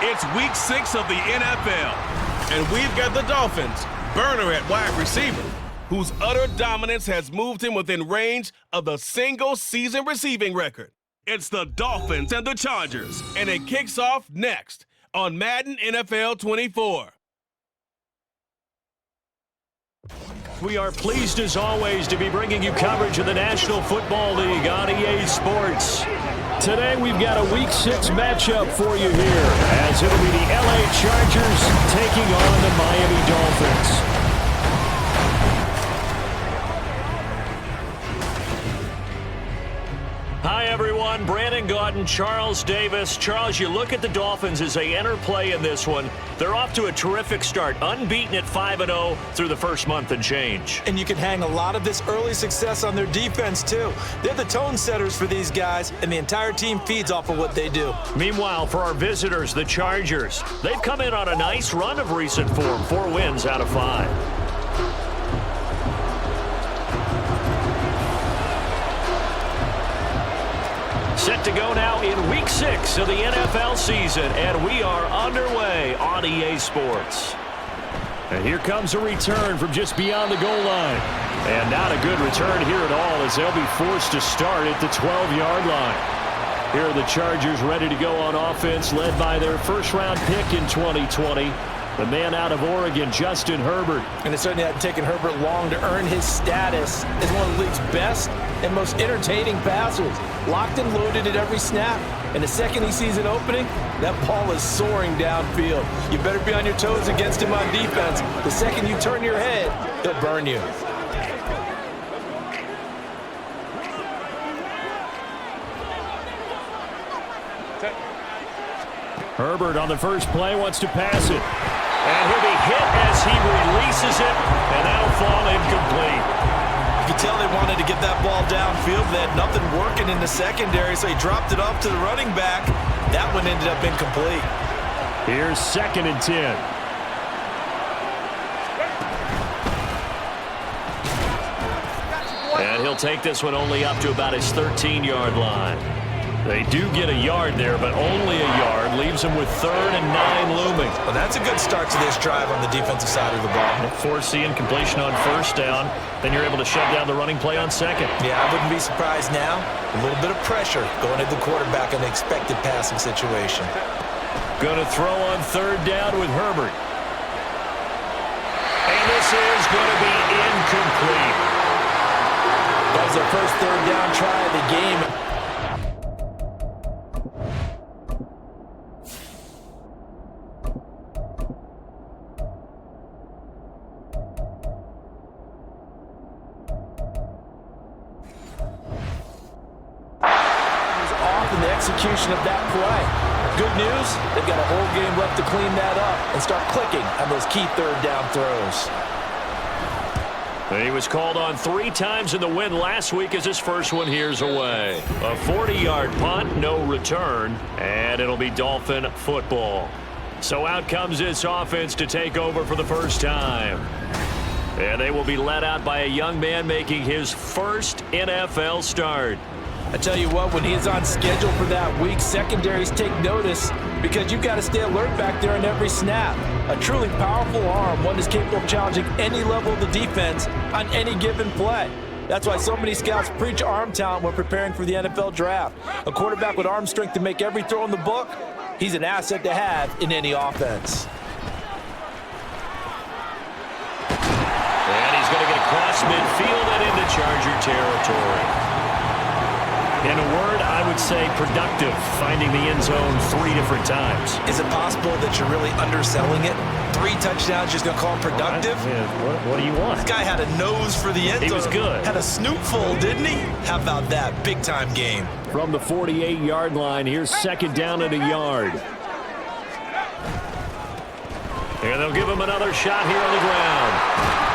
It's Week 6 of the NFL, and we've got the Dolphins, burner at wide receiver, whose utter dominance has moved him within range of the single-season receiving record. It's the Dolphins and the Chargers, and it kicks off next on Madden NFL 24. We are pleased, as always, to be bringing you coverage of the National Football League on EA Sports. Today, we've got a Week 6 matchup for you here, as it'll be the LA Chargers taking on the Miami Dolphins. Hi, everyone. Brandon Gaudin, Charles Davis. Charles, you look at the Dolphins as they enter play in this one. They're off to a terrific start, unbeaten at 5-0 through the first month and change. And you can hang a lot of this early success on their defense, too. They're the tone setters for these guys, and the entire team feeds off of what they do. Meanwhile, for our visitors, the Chargers, they've come in on a nice run of recent form, 4 wins out of 5. Set to go now in Week 6 of the NFL season, and we are underway on EA Sports. And here comes a return from just beyond the goal line. And not a good return here at all, as they'll be forced to start at the 12-yard line. Here are the Chargers ready to go on offense, led by their first-round pick in 2020. The man out of Oregon, Justin Herbert. And it certainly hadn't taken Herbert long to earn his status as one of the league's best and most entertaining passers. Locked and loaded at every snap. And the second he sees an opening, that ball is soaring downfield. You better be on your toes against him on defense. The second you turn your head, he'll burn you. Herbert on the first play wants to pass it. And he'll be hit as he releases it, and that'll fall incomplete. You could tell they wanted to get that ball downfield. They had nothing working in the secondary, so he dropped it off to the running back. That one ended up incomplete. Here's 2nd and 10. And he'll take this one only up to about his 13-yard line. They do get a yard there, but only a yard. Leaves them with 3rd and 9 looming. Well, that's a good start to this drive on the defensive side of the ball. Forcing completion on first down. Then you're able to shut down the running play on second. Yeah, I wouldn't be surprised now. A little bit of pressure going at the quarterback in the expected passing situation. Going to throw on 3rd down with Herbert. And this is going to be incomplete. That was their first 3rd down try of the game. Execution of that play. Good news, they've got a whole game left to clean that up and start clicking on those key 3rd down throws. He was called on 3 times in the win last week as his first one here's away. A 40-yard punt, no return, and it'll be Dolphin football. So out comes this offense to take over for the first time. And they will be led out by a young man making his first NFL start. I tell you what, when he's on schedule for that week, secondaries take notice because you've got to stay alert back there on every snap. A truly powerful arm, one that's capable of challenging any level of the defense on any given play. That's why so many scouts preach arm talent when preparing for the NFL draft. A quarterback with arm strength to make every throw in the book, he's an asset to have in any offense. And he's going to get across midfield and into Charger territory. In a word, I would say productive, finding the end zone 3 different times. Is it possible that you're really underselling it? 3 touchdowns, just going to call him productive? What do you want? This guy had a nose for the end zone. He was good. Had a snootful, didn't he? How about that? Big-time game. From the 48-yard line, here's 2nd down and a yard. And they'll give him another shot here on the ground.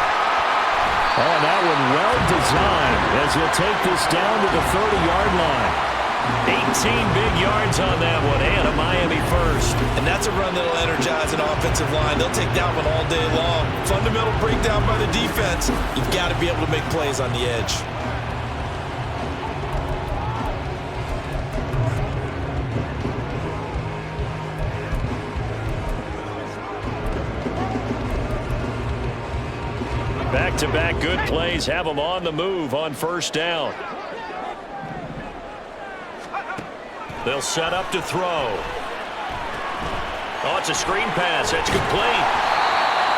Oh, that one well designed as he'll take this down to the 30-yard line. 18 big yards on that one, and a Miami first. And that's a run that'll energize an offensive line. They'll take that one all day long. Fundamental breakdown by the defense. You've got to be able to make plays on the edge. Back-to-back good plays have them on the move on first down. They'll set up to throw. Oh, it's a screen pass. That's complete.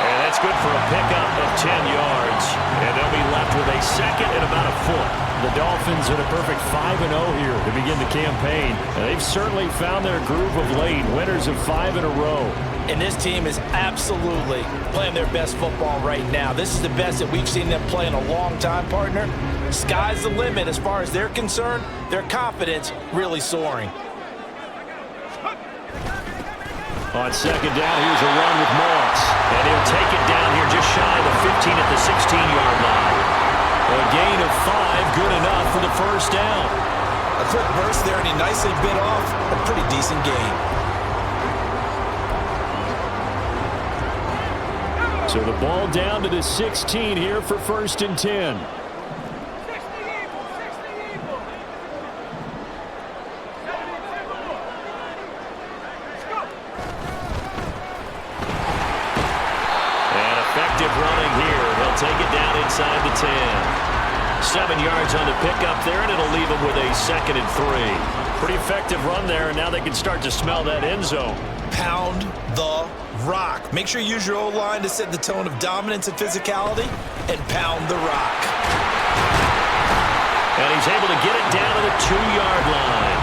And that's good for a pickup of 10 yards. And they'll be left with a second and about a foot. The Dolphins at a perfect 5-0 here to begin the campaign. And they've certainly found their groove of late. Winners of 5 in a row. And this team is absolutely playing their best football right now. This is the best that we've seen them play in a long time, partner. Sky's the limit as far as they're concerned. Their confidence really soaring. On second down, here's a run with Moss. And he'll take it down here just shy of the 15 at the 16-yard line. A gain of 5, good enough for the first down. A quick burst there, and he nicely bit off a pretty decent gain. So the ball down to the 16 here for 1st and 10. And effective running here. He'll take it down inside the 10. 7 yards on the pickup there, and it'll leave him with a 2nd and 3. Pretty effective run there, and now they can start to smell that end zone. Pound the rock. Make sure you use your O-line to set the tone of dominance and physicality, and pound the rock. And he's able to get it down to the 2-yard line.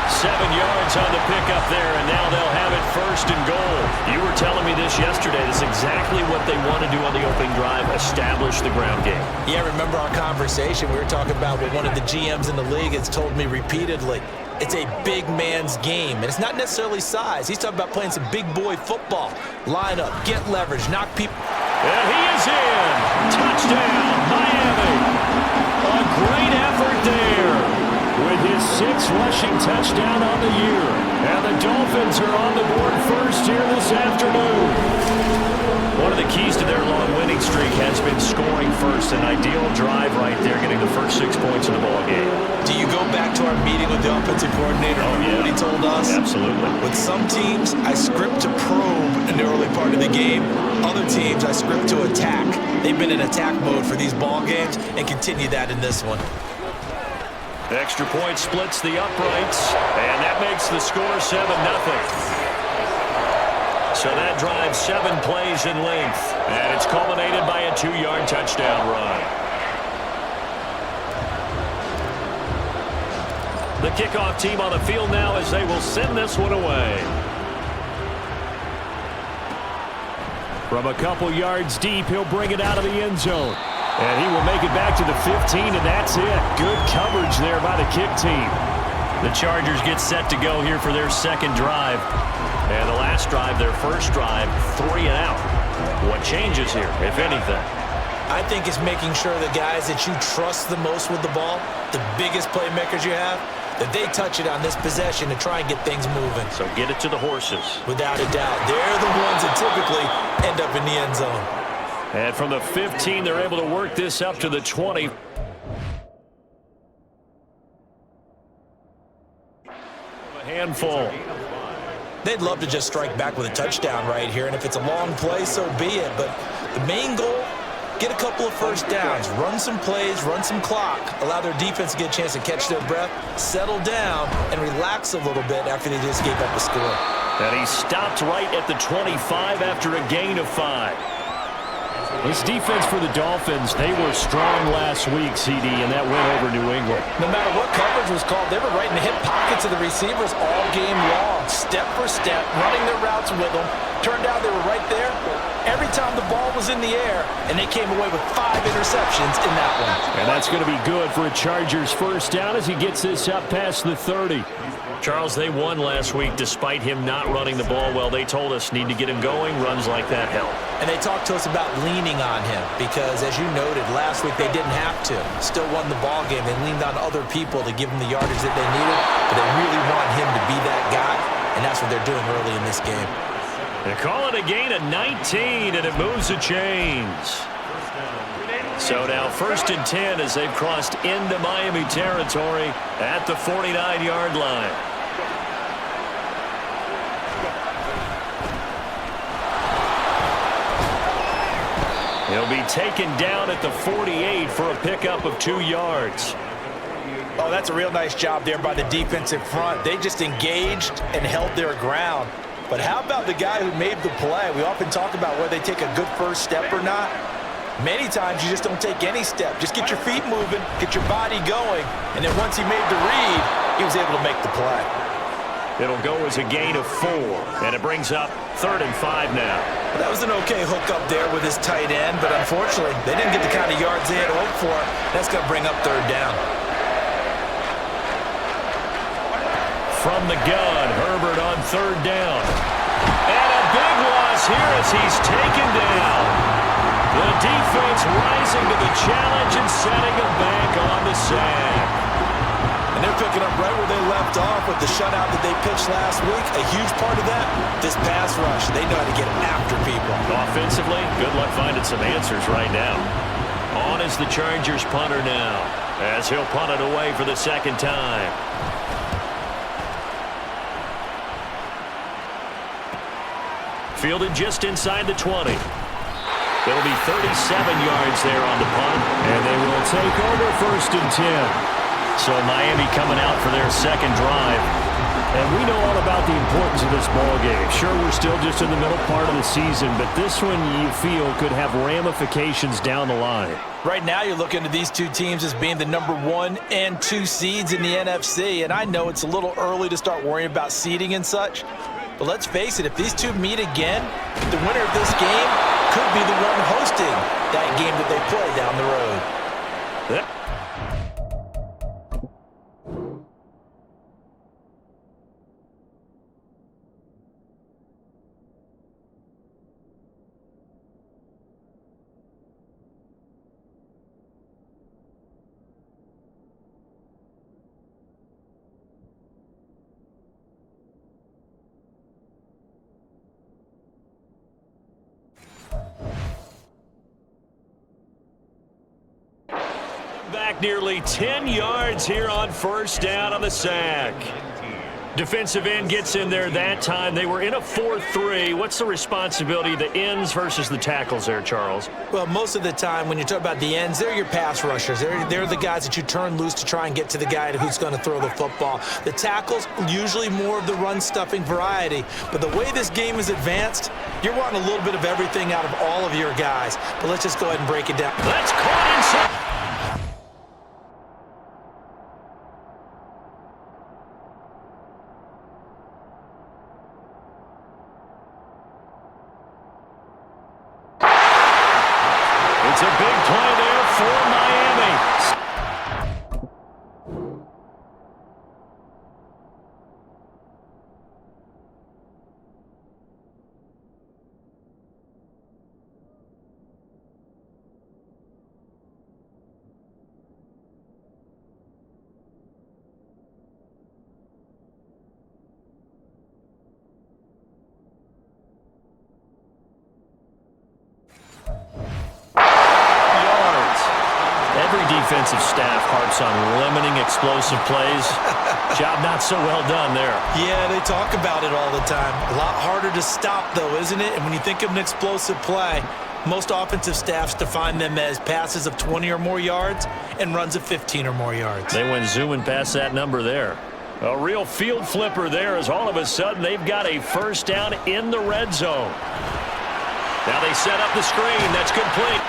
7 yards on the pickup there, and now they'll have it 1st and goal. You were telling me this yesterday. This is exactly what they want to do on the opening drive, establish the ground game. Yeah, remember our conversation? We were talking about what one of the GMs in the league has told me repeatedly. It's a big man's game, and it's not necessarily size. He's talking about playing some big boy football. Line up, get leverage, knock people. And he is in. Touchdown, Miami. A great effort there with his 6th rushing touchdown on the year. And the Dolphins are on the board first here this afternoon. One of the keys to their long winning streak has been scoring first. An ideal drive right there, getting the first 6 points of the ball game. Do you go back to our meeting with the offensive coordinator? Oh, yeah. What he told us? Absolutely. With some teams, I script to probe in the early part of the game. Other teams, I script to attack. They've been in attack mode for these ball games and continue that in this one. Extra point splits the uprights, and that makes the score 7-0. So that drives 7 plays in length, and it's culminated by a 2-yard touchdown run. The kickoff team on the field now as they will send this one away. From a couple yards deep, he'll bring it out of the end zone. And he will make it back to the 15, and that's it. Good coverage there by the kick team. The Chargers get set to go here for their 2nd drive. And the last drive, their 1st drive, 3 and out. What changes here, if anything? I think it's making sure the guys that you trust the most with the ball, the biggest playmakers you have, that they touch it on this possession to try and get things moving. So get it to the horses. Without a doubt. They're the ones that typically end up in the end zone. And from the 15, they're able to work this up to the 20. A handful. They'd love to just strike back with a touchdown right here, and if it's a long play, so be it. But the main goal, get a couple of first downs, run some plays, run some clock, allow their defense to get a chance to catch their breath, settle down, and relax a little bit after they just gave up a score. And he stopped right at the 25 after a gain of 5. This defense for the Dolphins, they were strong last week, CD, and that went over New England. No matter what coverage was called, they were right in the hip pockets of the receivers all game long, step for step, running their routes with them. Turned out they were right there every time the ball was in the air, and they came away with 5 interceptions in that one. And that's going to be good for a Chargers 1st down as he gets this up past the 30. Charles, they won last week despite him not running the ball well. They told us need to get him going. Runs like that help. And they talked to us about leaning on him because, as you noted, last week they didn't have to. Still won the ball game. They leaned on other people to give them the yardage that they needed, but they really want him to be that guy, and that's what they're doing early in this game. They call it a gain of 19, and it moves the chains. So now 1st and 10 as they've crossed into Miami territory at the 49-yard line. He'll be taken down at the 48 for a pickup of 2 yards. Oh, that's a real nice job there by the defensive front. They just engaged and held their ground. But how about the guy who made the play? We often talk about whether they take a good first step or not. Many times you just don't take any step. Just get your feet moving, get your body going, and then once he made the read, he was able to make the play. It'll go as a gain of 4, and it brings up 3rd and 5 now. Well, that was an okay hook up there with his tight end, but unfortunately, they didn't get the kind of yards they had hoped for. That's going to bring up 3rd down. From the gun, Herbert on 3rd down. And a big loss here as he's taken down. The defense rising to the challenge and setting him back on the sack. And they're picking up right where they left off with the shutout that they pitched last week. A huge part of that, this pass rush. They know how to get after people. Offensively, good luck finding some answers right now. On is the Chargers punter now, as he'll punt it away for the 2nd time. Fielded just inside the 20. It'll be 37 yards there on the punt, and they will take over 1st and 10. So Miami coming out for their 2nd drive. And we know all about the importance of this ball game. Sure, we're still just in the middle part of the season, but this one you feel could have ramifications down the line. Right now you're looking at these two teams as being the number 1 and 2 seeds in the NFC, and I know it's a little early to start worrying about seeding and such, but let's face it, if these two meet again, the winner of this game could be the one hosting that game that they play down the road. Yeah. Back nearly 10 yards here on 1st down on the sack. Defensive end gets in there that time. They were in a 4-3. What's the responsibility of the ends versus the tackles there, Charles? Well, most of the time when you talk about the ends, they're your pass rushers. They're the guys that you turn loose to try and get to the guy who's going to throw the football. The tackles, usually more of the run-stuffing variety. But the way this game is advanced, you're wanting a little bit of everything out of all of your guys. But let's just go ahead and break it down. That's caught inside. It's a big play there for Miami. Defensive staff harps on limiting explosive plays. Job not so well done there. Yeah, they talk about it all the time. A lot harder to stop, though, isn't it? And when you think of an explosive play, most offensive staffs define them as passes of 20 or more yards and runs of 15 or more yards. They went zooming past that number there. A real field flipper there as all of a sudden they've got a 1st down in the red zone. Now they set up the screen. That's complete.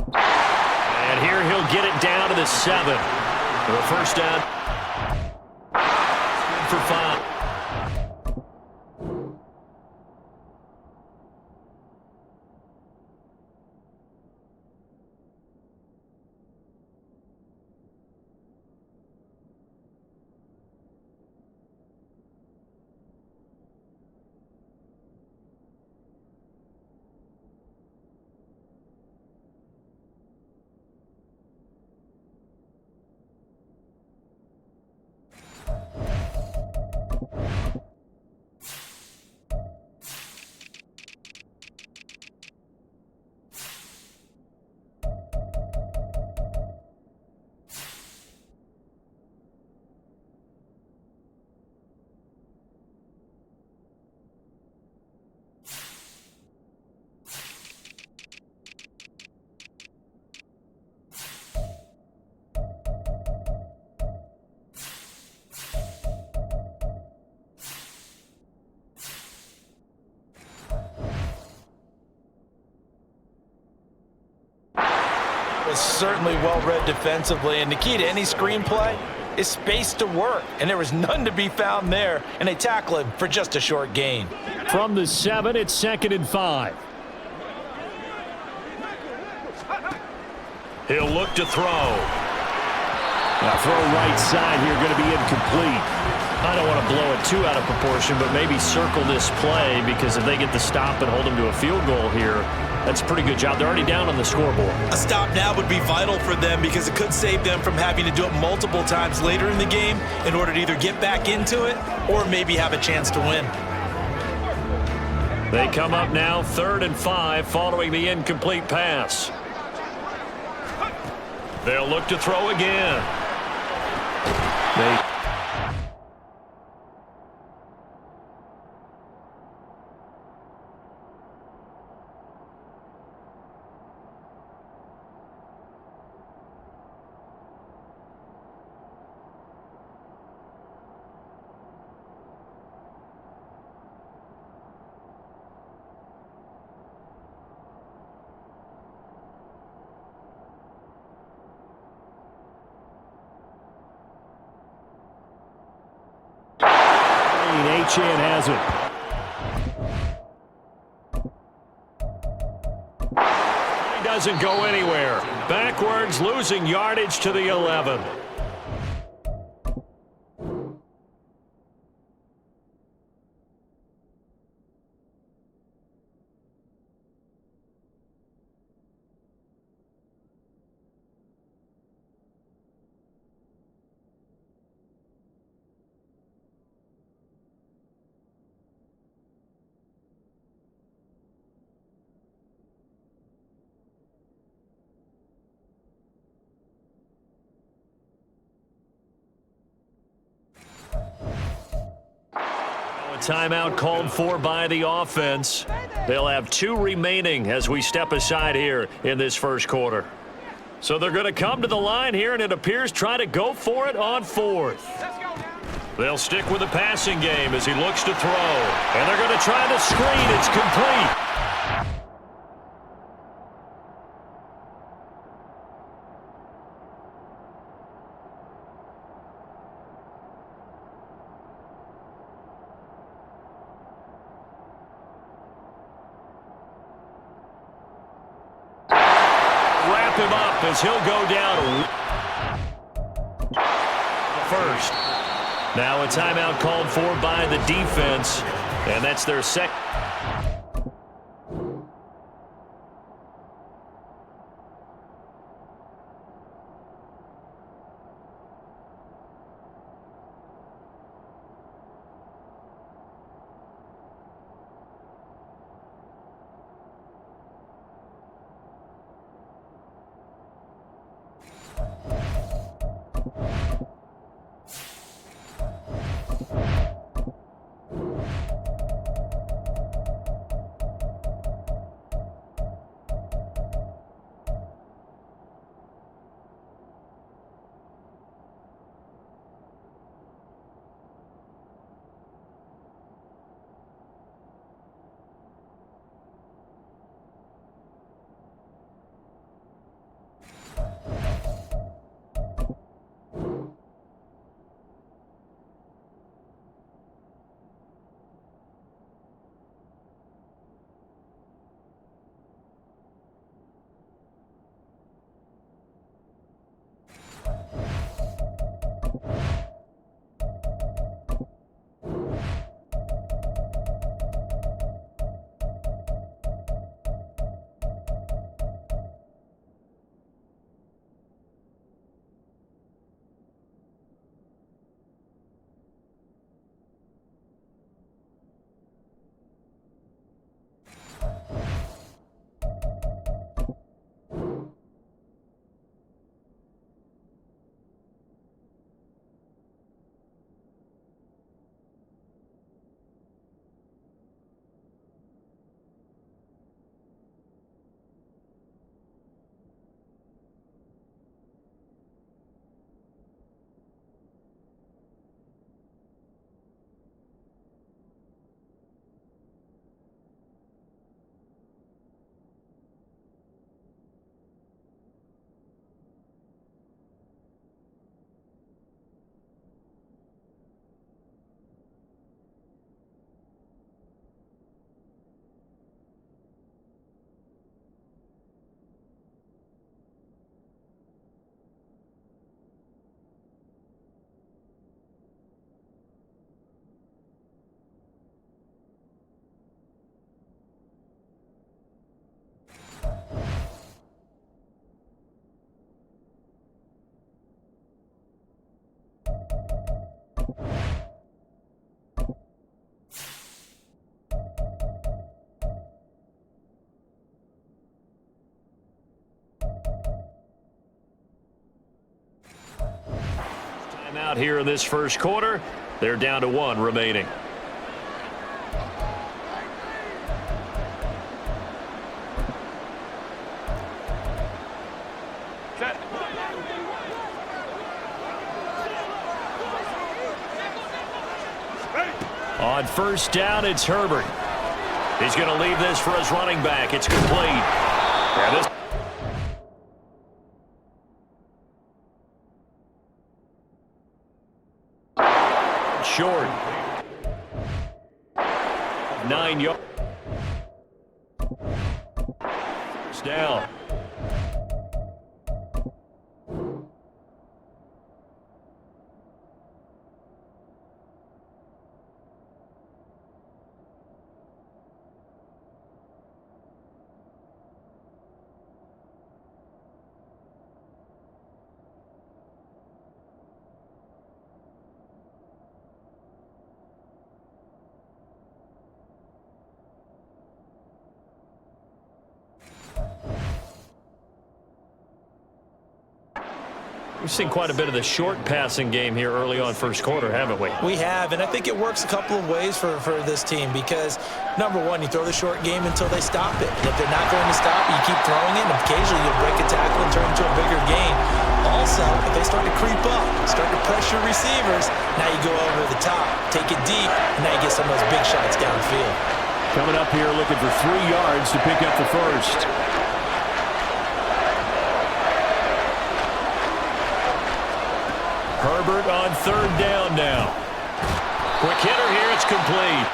And here he'll get it down to the 7. For a 1st down for 5. Was certainly well-read defensively, and the key to any screenplay is space to work, and there was none to be found there, and they tackle him for just a short gain. From the 7, it's 2nd and 5. He'll look to throw. Now throw right side here, going to be incomplete. I don't want to blow it too out of proportion, but maybe circle this play, because if they get the stop and hold them to a field goal here, that's a pretty good job. They're already down on the scoreboard. A stop now would be vital for them because it could save them from having to do it multiple times later in the game in order to either get back into it or maybe have a chance to win. They come up now 3rd and 5 following the incomplete pass. They'll look to throw again. Achane has it. He doesn't go anywhere. Backwards, losing yardage to the 11. Timeout called for by the offense. They'll have 2 remaining as we step aside here in this first quarter. So they're going to come to the line here, and it appears try to go for it on 4th. They'll stick with the passing game as he looks to throw. And they're going to try the screen. It's complete. Him up as he'll go down first. Now a timeout called for by the defense, and that's their second. Out here in this first quarter, they're down to 1 remaining. On first down, it's Herbert. He's going to leave this for his running back. It's complete. And this short. 9 yards. Down. We've seen quite a bit of the short passing game here early on first quarter, haven't we? We have, and I think it works a couple of ways for this team because, number one, you throw the short game until they stop it. And if they're not going to stop it, you keep throwing it, and occasionally you'll break a tackle and turn it into a bigger gain. Also, if they start to creep up, start to pressure receivers, now you go over the top, take it deep, and now you get some of those big shots downfield. Coming up here looking for 3 yards to pick up the first. Herbert on third down now. Quick hitter here, it's complete.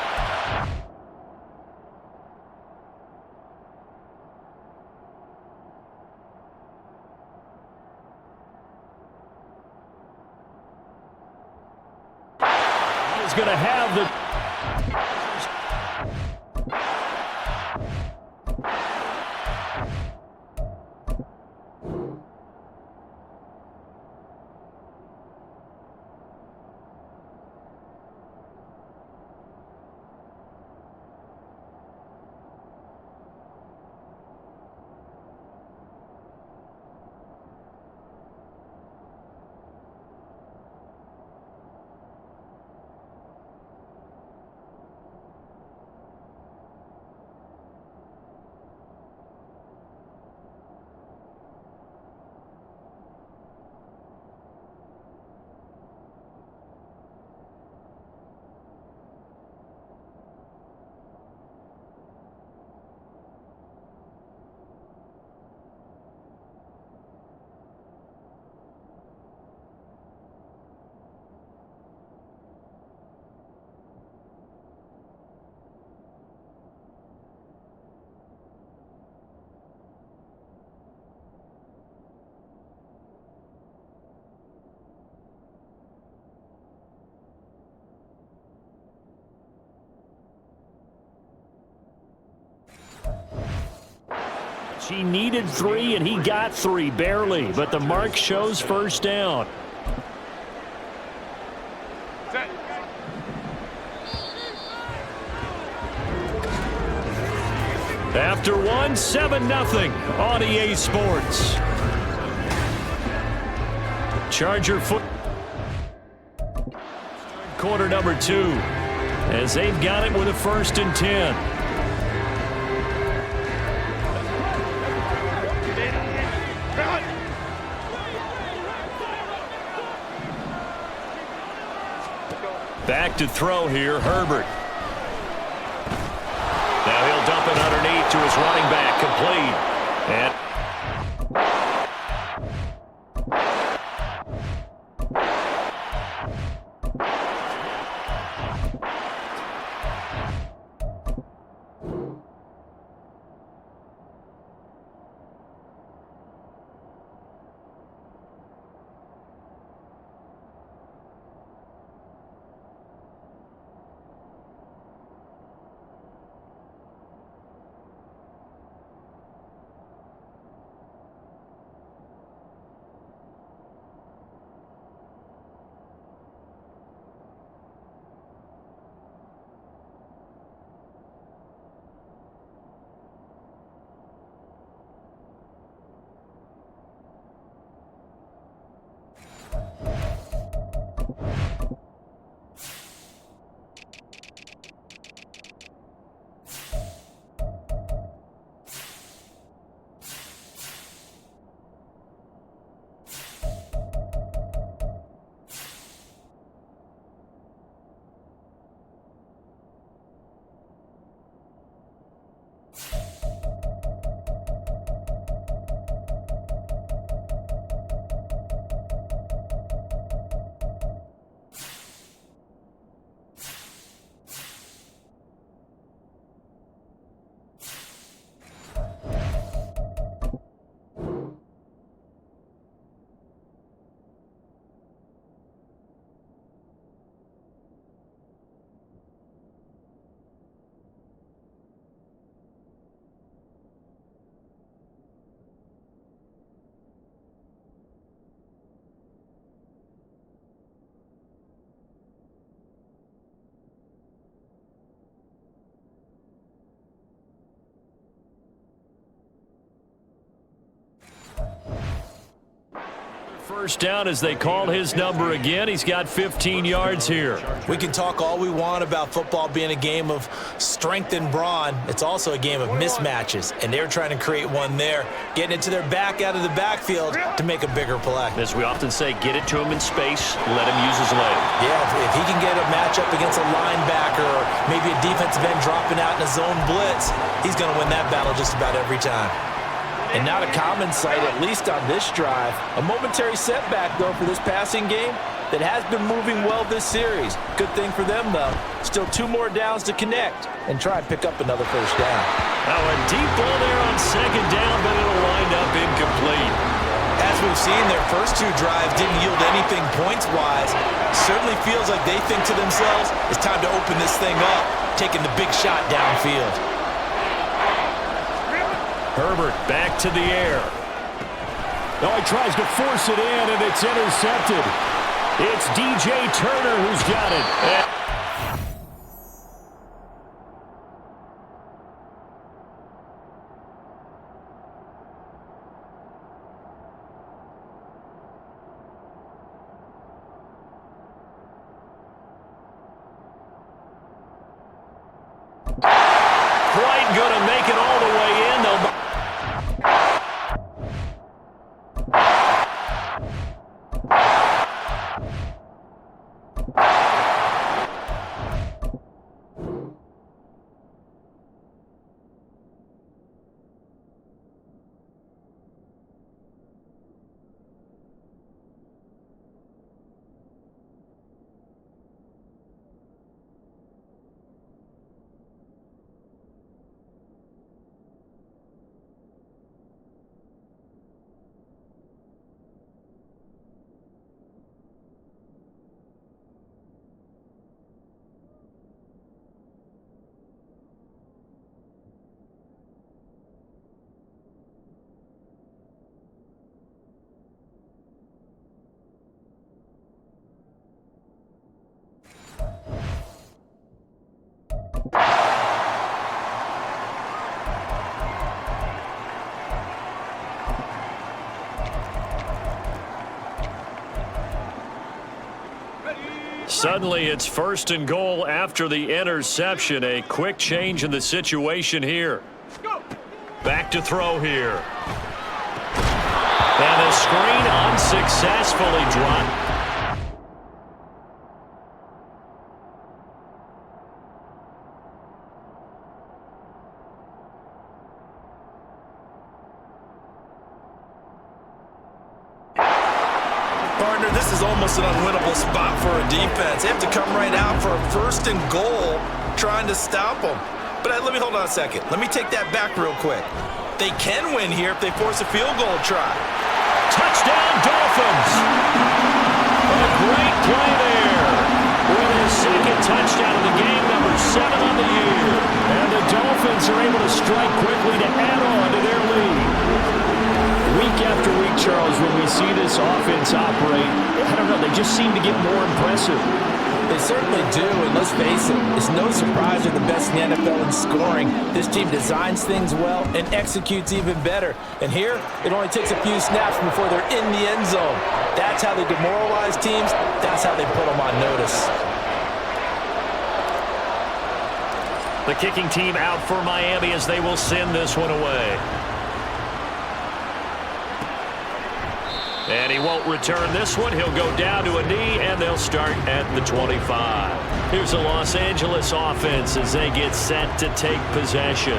He's going to have the... He needed 3, and he got 3, barely. But the mark shows first down. After 1, 7-0 on EA Sports. Charger foot. Quarter number 2. As they've got it with a 1st and 10. Back to throw here, Herbert. Now he'll dump it underneath to his running back, complete. And First down as they call his number again. He's got 15 yards here. We can talk all we want about football being a game of strength and brawn. It's also a game of mismatches, and they're trying to create one there, getting it to their back out of the backfield to make a bigger play. As we often say, get it to him in space, let him use his leg. Yeah, if he can get a matchup against a linebacker or maybe a defensive end dropping out in a zone blitz, he's going to win that battle just about every time. And not a common sight, at least on this drive. A momentary setback, though, for this passing game that has been moving well this series. Good thing for them, though. Still 2 more downs to connect and try and pick up another first down. Now a deep ball there on second down, but it'll wind up incomplete. As we've seen, their first 2 drives didn't yield anything points-wise. Certainly feels like they think to themselves, it's time to open this thing up, taking the big shot downfield. Herbert back to the air. Oh, he tries to force it in, and it's intercepted. It's DJ Turner who's got it. Quite going to make it all the way in, though. Suddenly, it's 1st and goal after the interception. A quick change in the situation here. Back to throw here. And the screen unsuccessfully dropped. Partner, this is almost an unwinnable spot for a defense. They have to come right out for a 1st and goal trying to stop them. But let me hold on a second. Let me take that back real quick. They can win here if they force a field goal try. Touchdown, Dolphins! A great play there. With his 2nd touchdown of the game, number 7 on the year. And the Dolphins are able to strike quickly to add on to their lead. Week after week, Charles, when we see this offense operate, I don't know, they just seem to get more impressive. They certainly do, and let's face it, it's no surprise they're the best in the NFL in scoring. This team designs things well and executes even better. And here, it only takes a few snaps before they're in the end zone. That's how they demoralize teams. That's how they put them on notice. The kicking team out for Miami as they will send this one away. And he won't return this one. He'll go down to a knee, and they'll start at the 25. Here's the Los Angeles offense as they get set to take possession.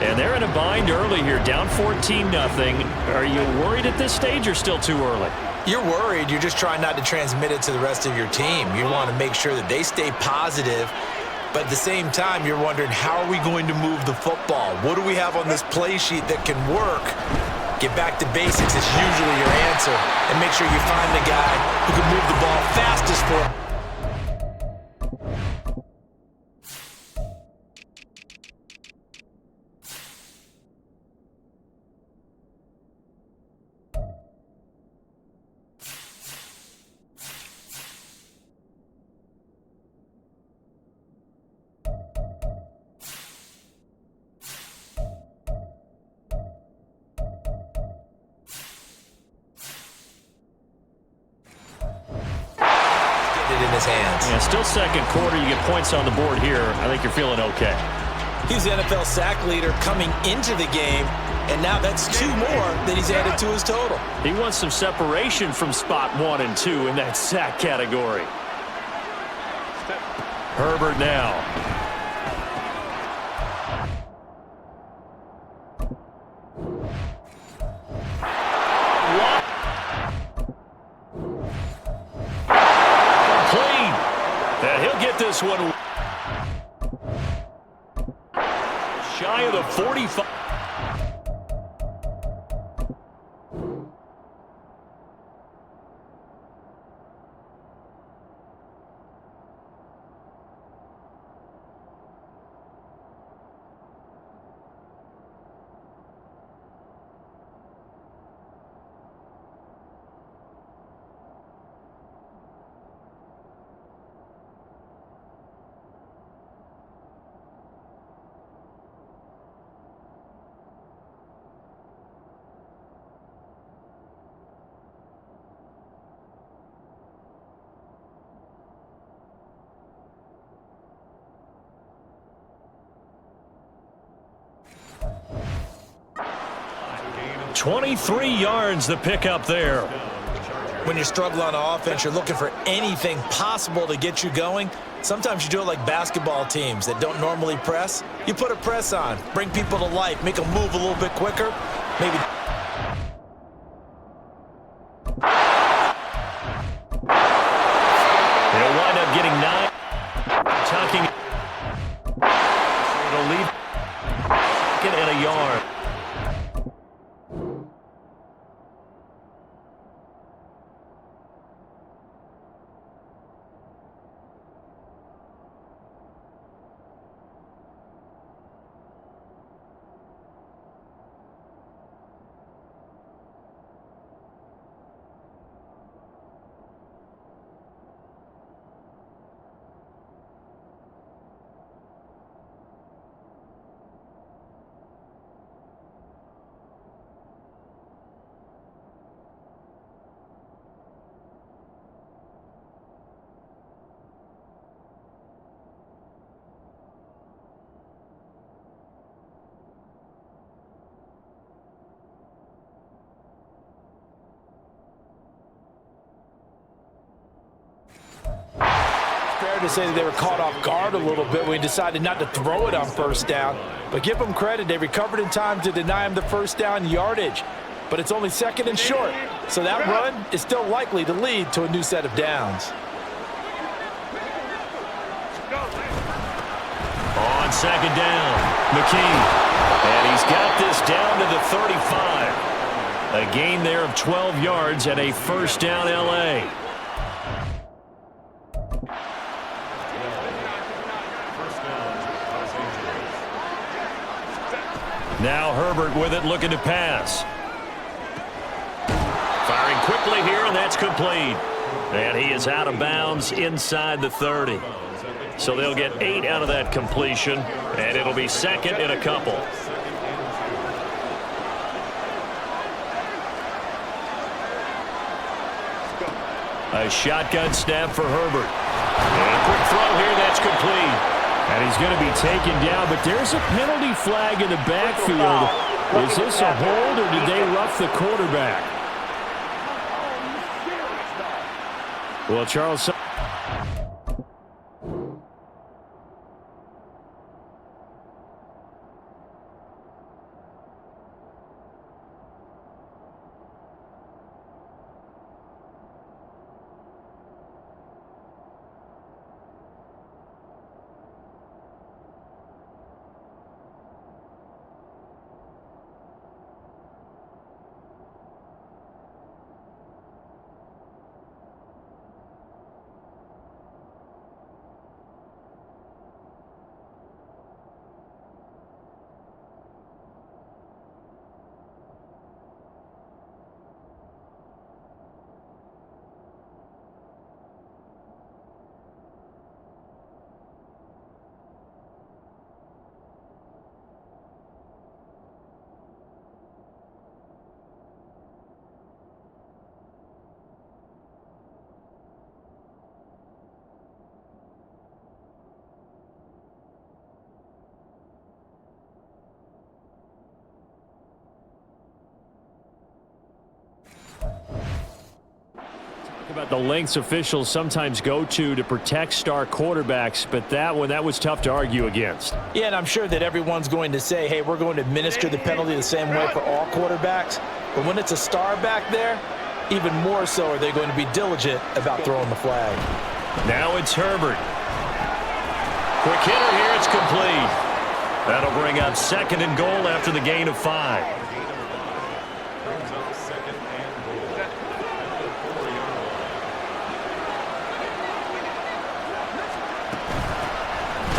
And they're in a bind early here, down 14-0. Are you worried at this stage or still too early? You're worried. You're just trying not to transmit it to the rest of your team. You want to make sure that they stay positive. But at the same time, you're wondering, how are we going to move the football? What do we have on this play sheet that can work? Get back to basics is usually your answer. And make sure you find the guy who can move the ball fastest for his hands. Yeah, still second quarter. You get points on the board here. I think you're feeling okay. He's the NFL sack leader coming into the game, and now that's 2 more that he's added to his total. He wants some separation from spot 1 and 2 in that sack category. Herbert now. Clean. And he'll get this one. Shy of the 45. $23 yards the pickup there. When you're struggling on offense, you're looking for anything possible to get you going. Sometimes you do it like basketball teams that don't normally press. You put a press on, bring people to life, make them move a little bit quicker. Maybe. He'll wind up getting 9. Tucking. It'll leave. And a yard. Fair to say that they were caught off guard a little bit when he decided not to throw it on first down. But give them credit, they recovered in time to deny him the first down yardage. But it's only 2nd and short, so that run is still likely to lead to a new set of downs. On 2nd down, McKee. And he's got this down to the 35. A gain there of 12 yards and a first down L.A. Now Herbert with it, looking to pass. Firing quickly here, and that's complete. And he is out of bounds inside the 30. So they'll get 8 out of that completion, and it'll be 2nd and a couple. A shotgun snap for Herbert. And a quick throw here, that's complete. And he's going to be taken down, but there's a penalty flag in the backfield. Is this a hold, or did they rough the quarterback? Well, Charles... About the lengths officials sometimes go to protect star quarterbacks, but that was tough to argue against. Yeah, and I'm sure that everyone's going to say, hey, we're going to administer the penalty the same way for all quarterbacks. But when it's a star back there, even more so are they going to be diligent about throwing the flag. Now it's Herbert. Quick hitter here, it's complete. That'll bring up 2nd and goal after the gain of 5.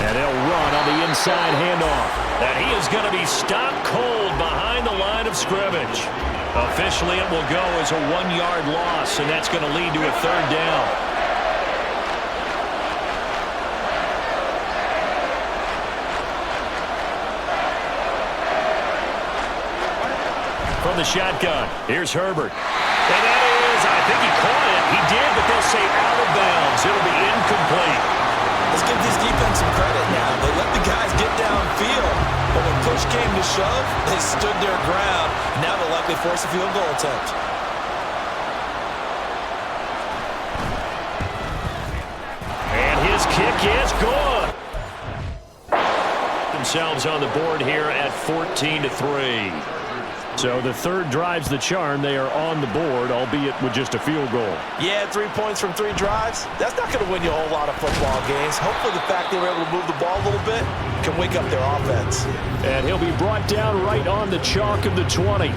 And he'll run on the inside handoff. And he is going to be stopped cold behind the line of scrimmage. Officially, it will go as a 1-yard loss, and that's going to lead to a 3rd down. From the shotgun, here's Herbert. And that is, I think he caught it. He did, but they'll say out of bounds. It'll be incomplete. Let's give this defense some credit now. They let the guys get downfield, but when push came to shove, they stood their ground. Now they'll likely force a field goal attempt. And his kick is good. Themselves on the board here at 14-3. So the 3rd drives the charm. They are on the board, albeit with just a field goal. Yeah, 3 points from 3 drives. That's not going to win you a whole lot of football games. Hopefully the fact they were able to move the ball a little bit can wake up their offense. And he'll be brought down right on the chalk of the 20. Look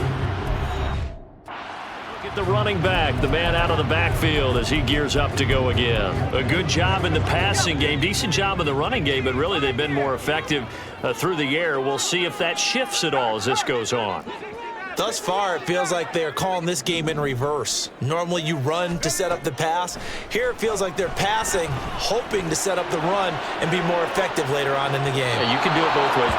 at the running back, the man out of the backfield as he gears up to go again. A good job in the passing game, decent job in the running game, but really they've been more effective through the air. We'll see if that shifts at all as this goes on. Thus far, it feels like they're calling this game in reverse. Normally you run to set up the pass. Here it feels like they're passing, hoping to set up the run and be more effective later on in the game. Yeah, you can do it both ways.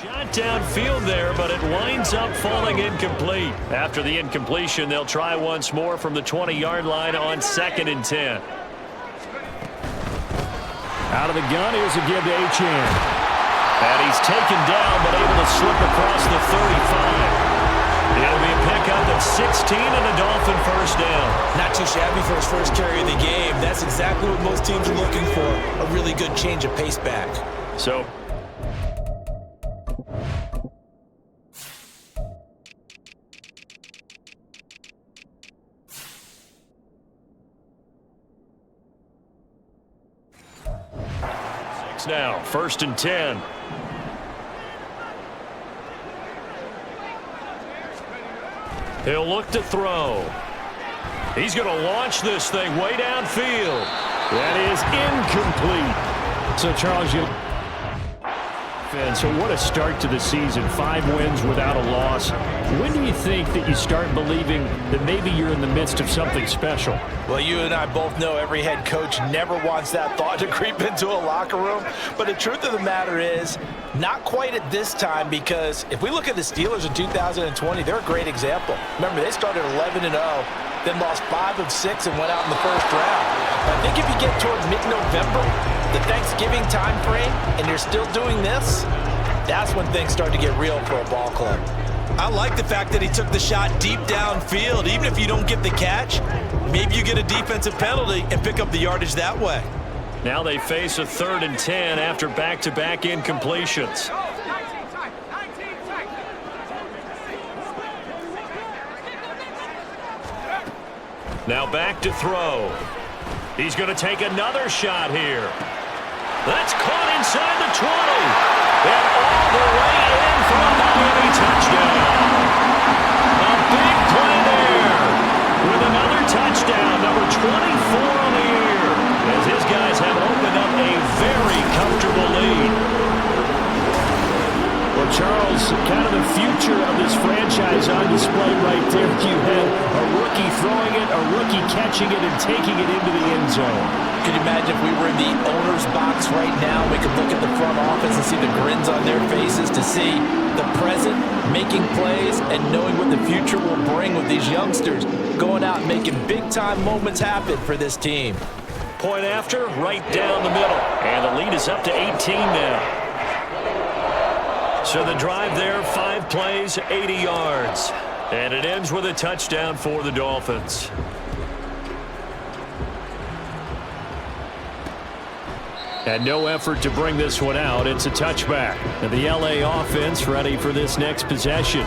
Shot downfield there, but it winds up falling incomplete. After the incompletion, they'll try once more from the 20-yard line on 2nd and 10. Out of the gun, here's a give to Achane. And he's taken down, but able to slip across the 35. It'll be a pickup at 16 and a Dolphin first down. Not too shabby for his first carry of the game. That's exactly what most teams are looking for, a really good change of pace back. So now, 1st and 10. He'll look to throw. He's going to launch this thing way downfield. That is incomplete. So, Charles, so what a start to the season. 5 wins without a loss. When do you think that you start believing that maybe you're in the midst of something special? Well, you and I both know every head coach never wants that thought to creep into a locker room. But the truth of the matter is, not quite at this time, because if we look at the Steelers in 2020, they're a great example. Remember, they started 11-0, then lost 5 of 6 and went out in the first round. But I think if you get towards mid-November, the Thanksgiving time frame, and you're still doing this, that's when things start to get real for a ball club. I like the fact that he took the shot deep downfield. Even if you don't get the catch, maybe you get a defensive penalty and pick up the yardage that way. Now they face a 3rd and 10 after back-to-back incompletions. Now back to throw. He's going to take another shot here. That's caught inside the 20. And all the way in for a Miami touchdown. A big play there with another touchdown, number 24 on the year, as his guys have opened up a very comfortable lead. Well, Charles, kind of the future of this franchise on display right there. You had a rookie throwing it, a rookie catching it, and taking it into the end zone. Can you imagine if we were in the owner's box right now, we could look at the front office and see the grins on their faces to see the present, making plays, and knowing what the future will bring with these youngsters going out and making big-time moments happen for this team. Point after, right down the middle. And the lead is up to 18 now. So the drive there, 5 plays, 80 yards. And it ends with a touchdown for the Dolphins. And no effort to bring this one out. It's a touchback. And the LA offense ready for this next possession.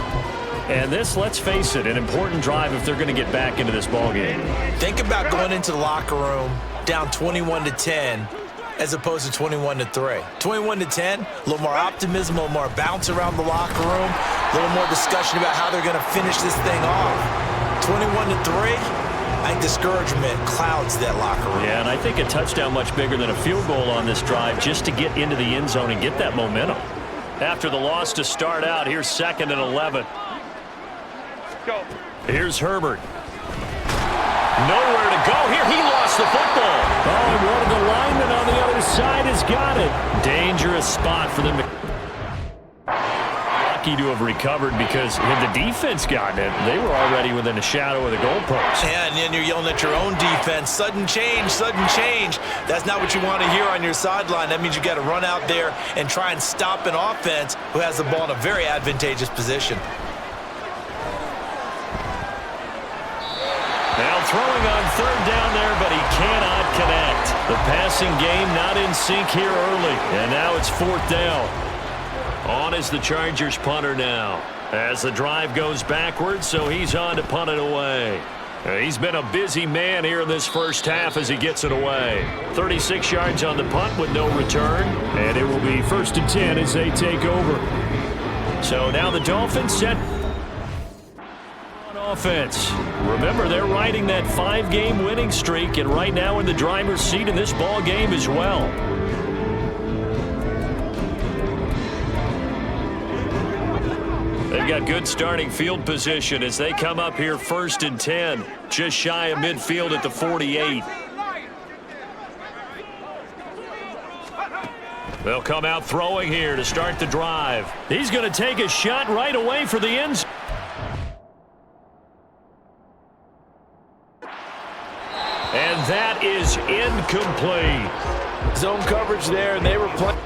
And this, let's face it, an important drive if they're going to get back into this ballgame. Think about going into the locker room down 21-10 as opposed to 21-3. 21-10, a little more optimism, a little more bounce around the locker room, a little more discussion about how they're going to finish this thing off. 21-3. I think discouragement clouds that locker room. Yeah, and I think a touchdown much bigger than a field goal on this drive just to get into the end zone and get that momentum. After the loss to start out, here's 2nd and 11. Go. Here's Herbert. Nowhere to go here. He lost the football. Oh, and one of the linemen on the other side has got it. Dangerous spot for them to... Lucky to have recovered, because had the defense gotten it, they were already within a shadow of the goalpost. Yeah, and then you're yelling at your own defense. Sudden change, sudden change. That's not what you want to hear on your sideline. That means you got to run out there and try and stop an offense who has the ball in a very advantageous position. Now throwing on 3rd down there, but he cannot connect. The passing game not in sync here early, and now it's 4th down. On is the Chargers punter now, as the drive goes backwards, so he's on to punt it away. He's been a busy man here in this first half as he gets it away. 36 yards on the punt with no return, and it will be 1st and 10 as they take over. So now the Dolphins set on offense. Remember, they're riding that 5-game winning streak, and right now in the driver's seat in this ball game as well. They've got good starting field position as they come up here 1st and 10, just shy of midfield at the 48. They'll come out throwing here to start the drive. He's going to take a shot right away for the end zone. And that is incomplete. Zone coverage there, and they were playing.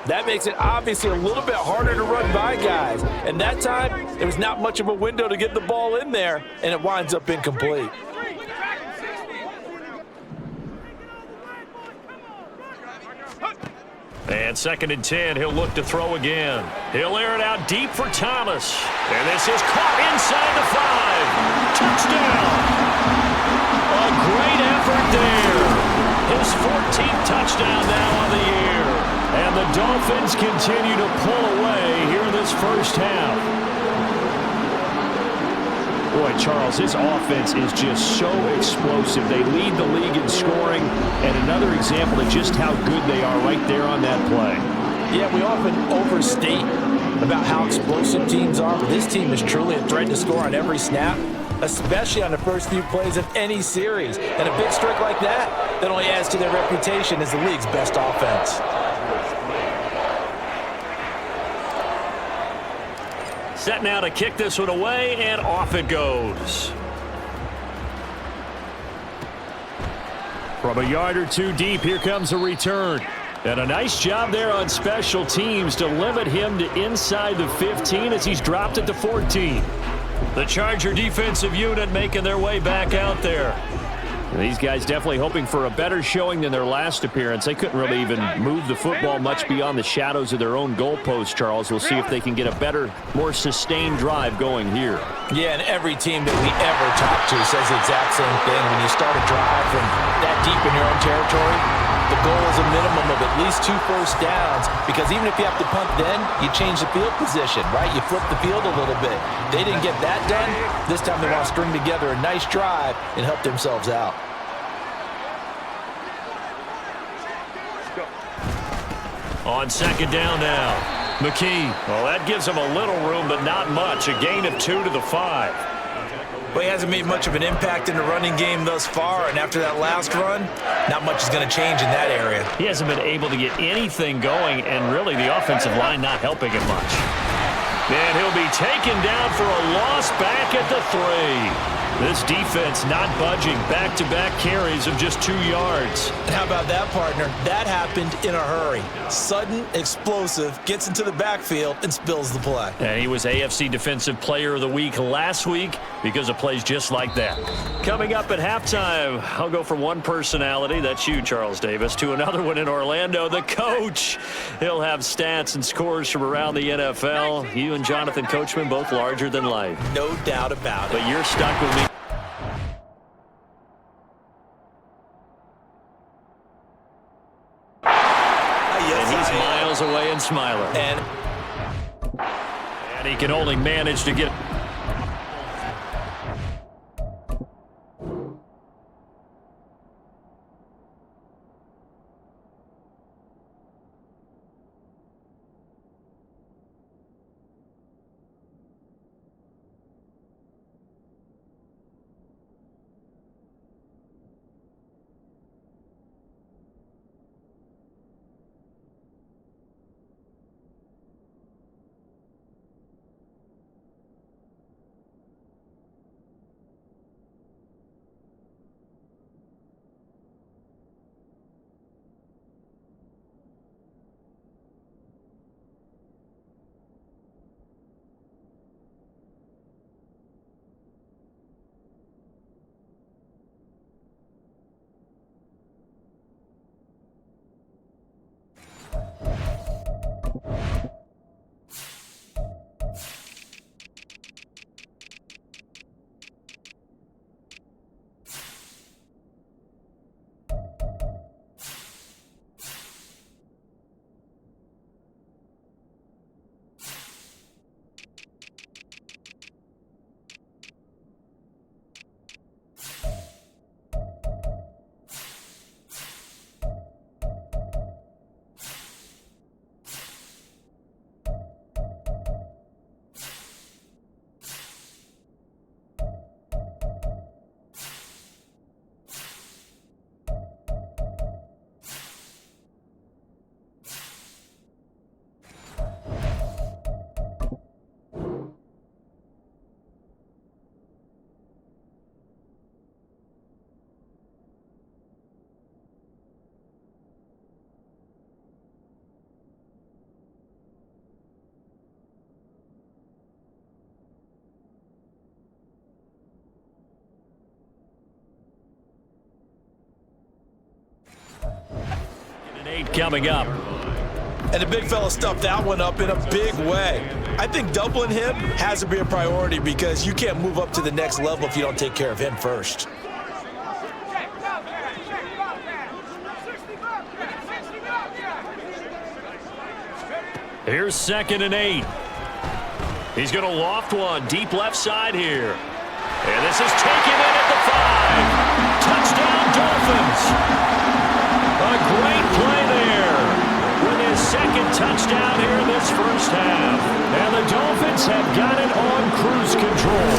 That makes it obviously a little bit harder to run by guys. And that time, there was not much of a window to get the ball in there, and it winds up incomplete. And 2nd and 10, he'll look to throw again. He'll air it out deep for Thomas. And this is caught inside the 5. Touchdown! A great effort there. His 14th touchdown now on the year. And the Dolphins continue to pull away here in this first half. Boy, Charles, this offense is just so explosive. They lead the league in scoring, and another example of just how good they are right there on that play. Yeah, we often overstate about how explosive teams are, but this team is truly a threat to score on every snap, especially on the first few plays of any series. And a big streak like that only adds to their reputation as the league's best offense. Set now to kick this one away, and off it goes. From a yard or two deep, here comes a return. And a nice job there on special teams to limit him to inside the 15 as he's dropped at the 14. The Charger defensive unit making their way back out there. These guys definitely hoping for a better showing than their last appearance. They couldn't really even move the football much beyond the shadows of their own goalpost, Charles. We'll see if they can get a better, more sustained drive going here. Yeah, and every team that we ever talk to says the exact same thing. When you start a drive from that deep in your own territory, the goal is a minimum of at least 2 first downs, because even if you have to punt then, you change the field position, right? You flip the field a little bit. They didn't get that done. This time they want to string together a nice drive and help themselves out. On 2nd down now, McKee. Well, that gives him a little room, but not much. A gain of 2 to the 5. Well, he hasn't made much of an impact in the running game thus far, and after that last run, not much is going to change in that area. He hasn't been able to get anything going, and really the offensive line not helping him much. And he'll be taken down for a loss back at the 3. This defense not budging. Back-to-back carries of just 2 yards. How about that, partner? That happened in a hurry. Sudden, explosive, gets into the backfield, and spills the play. And he was AFC Defensive Player of the Week last week because of plays just like that. Coming up at halftime, I'll go from one personality, that's you, Charles Davis, to another one in Orlando, the coach. He'll have stats and scores from around the NFL. You and Jonathan Coachman both larger than life. No doubt about it. But you're stuck with me. Away and smiling. And he can only manage to get 8 coming up. And the big fella stuffed that one up in a big way. I think doubling him has to be a priority because you can't move up to the next level if you don't take care of him first. Here's 2nd and 8. He's going to loft one deep left side here. And this is taken in at the 5. Touchdown, Dolphins. A great play there with his 2nd touchdown here in this first half. And the Dolphins have got it on cruise control.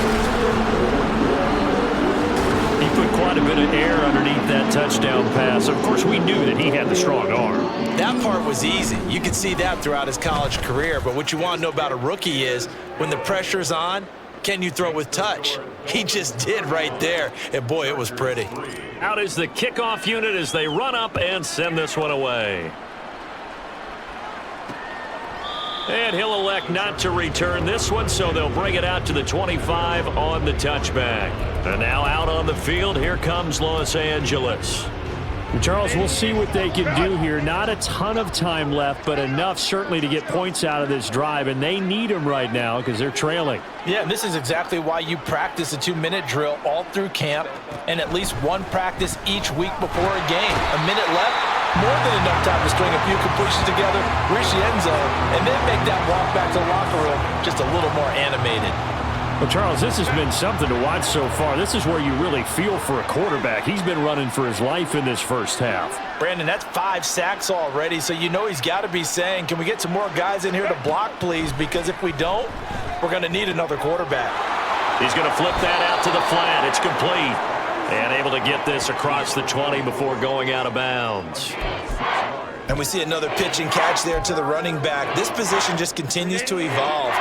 He put quite a bit of air underneath that touchdown pass. Of course, we knew that he had the strong arm. That part was easy. You could see that throughout his college career. But what you want to know about a rookie is when the pressure's on, can you throw with touch? He just did right there. And, boy, it was pretty. Out is the kickoff unit as they run up and send this one away. And he'll elect not to return this one, so they'll bring it out to the 25 on the touchback. And now out on the field, here comes Los Angeles. Charles, we'll see what they can do here. Not a ton of time left, but enough certainly to get points out of this drive, and they need them right now because they're trailing. Yeah, and this is exactly why you practice a 2-minute drill all through camp and at least one practice each week before a game. A minute left, more than enough time to string a few completions together, reach the end zone, and then make that walk back to the locker room just a little more animated. Well, Charles, this has been something to watch so far. This is where you really feel for a quarterback. He's been running for his life in this first half. Brandon, that's 5 sacks already, so you know he's got to be saying, can we get some more guys in here to block, please? Because if we don't, we're going to need another quarterback. He's going to flip that out to the flat. It's complete. And able to get this across the 20 before going out of bounds. And we see another pitch and catch there to the running back. This position just continues to evolve.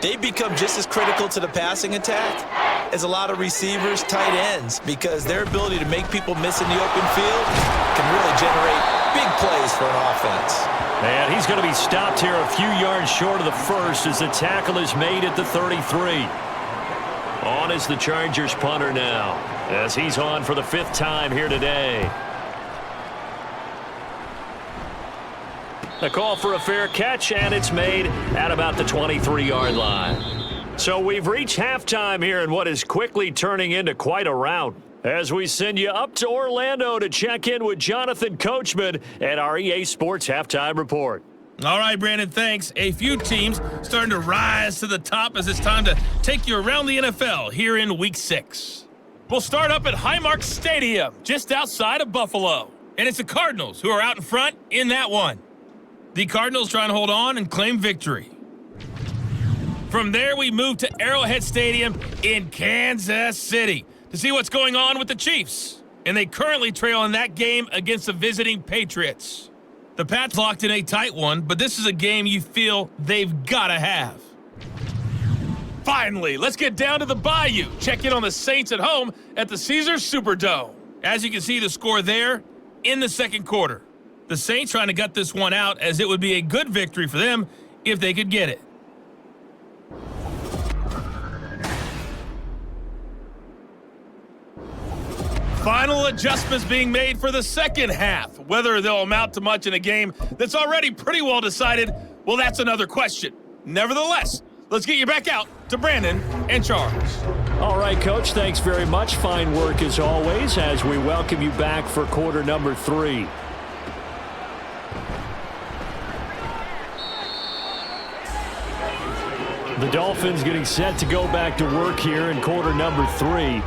They become just as critical to the passing attack as a lot of receivers, tight ends, because their ability to make people miss in the open field can really generate big plays for an offense. And he's going to be stopped here a few yards short of the first as the tackle is made at the 33. On is the Chargers punter now, as he's on for the 5th time here today. A call for a fair catch, and it's made at about the 23-yard line. So we've reached halftime here in what is quickly turning into quite a rout. As we send you up to Orlando to check in with Jonathan Coachman at our EA Sports Halftime Report. All right, Brandon, thanks. A few teams starting to rise to the top as it's time to take you around the NFL here in Week 6. We'll start up at Highmark Stadium, just outside of Buffalo. And it's the Cardinals who are out in front in that one. The Cardinals trying to hold on and claim victory. From there, we move to Arrowhead Stadium in Kansas City to see what's going on with the Chiefs. And they currently trail in that game against the visiting Patriots. The Pats locked in a tight one, but this is a game you feel they've got to have. Finally, let's get down to the Bayou. Check in on the Saints at home at the Caesars Superdome. As you can see, the score there in the second quarter. The Saints trying to gut this one out as it would be a good victory for them if they could get it. Final adjustments being made for the second half. Whether they'll amount to much in a game that's already pretty well decided, well, that's another question. Nevertheless, let's get you back out to Brandon and Charles. All right, Coach, thanks very much. Fine work as always as we welcome you back for quarter number 3. The Dolphins getting set to go back to work here in quarter number 3.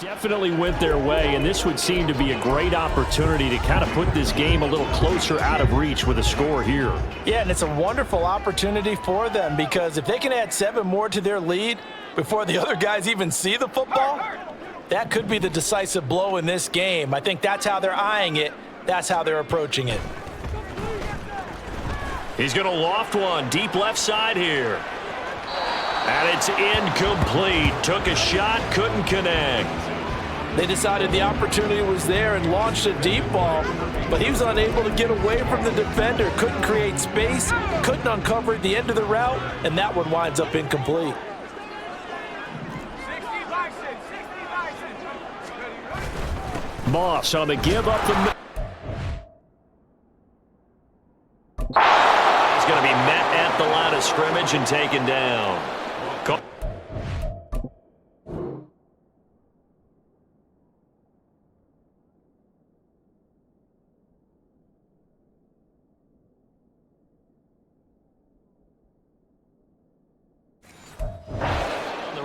Definitely went their way, and this would seem to be a great opportunity to kind of put this game a little closer out of reach with a score here. Yeah, and it's a wonderful opportunity for them because if they can add 7 more to their lead before the other guys even see the football, that could be the decisive blow in this game. I think that's how they're eyeing it. That's how they're approaching it. He's going to loft one deep left side here. And it's incomplete. Took a shot, couldn't connect. They decided the opportunity was there and launched a deep ball, but he was unable to get away from the defender, couldn't create space, couldn't uncover at the end of the route, and that one winds up incomplete. Moss on the give up the... scrimmage and taken down.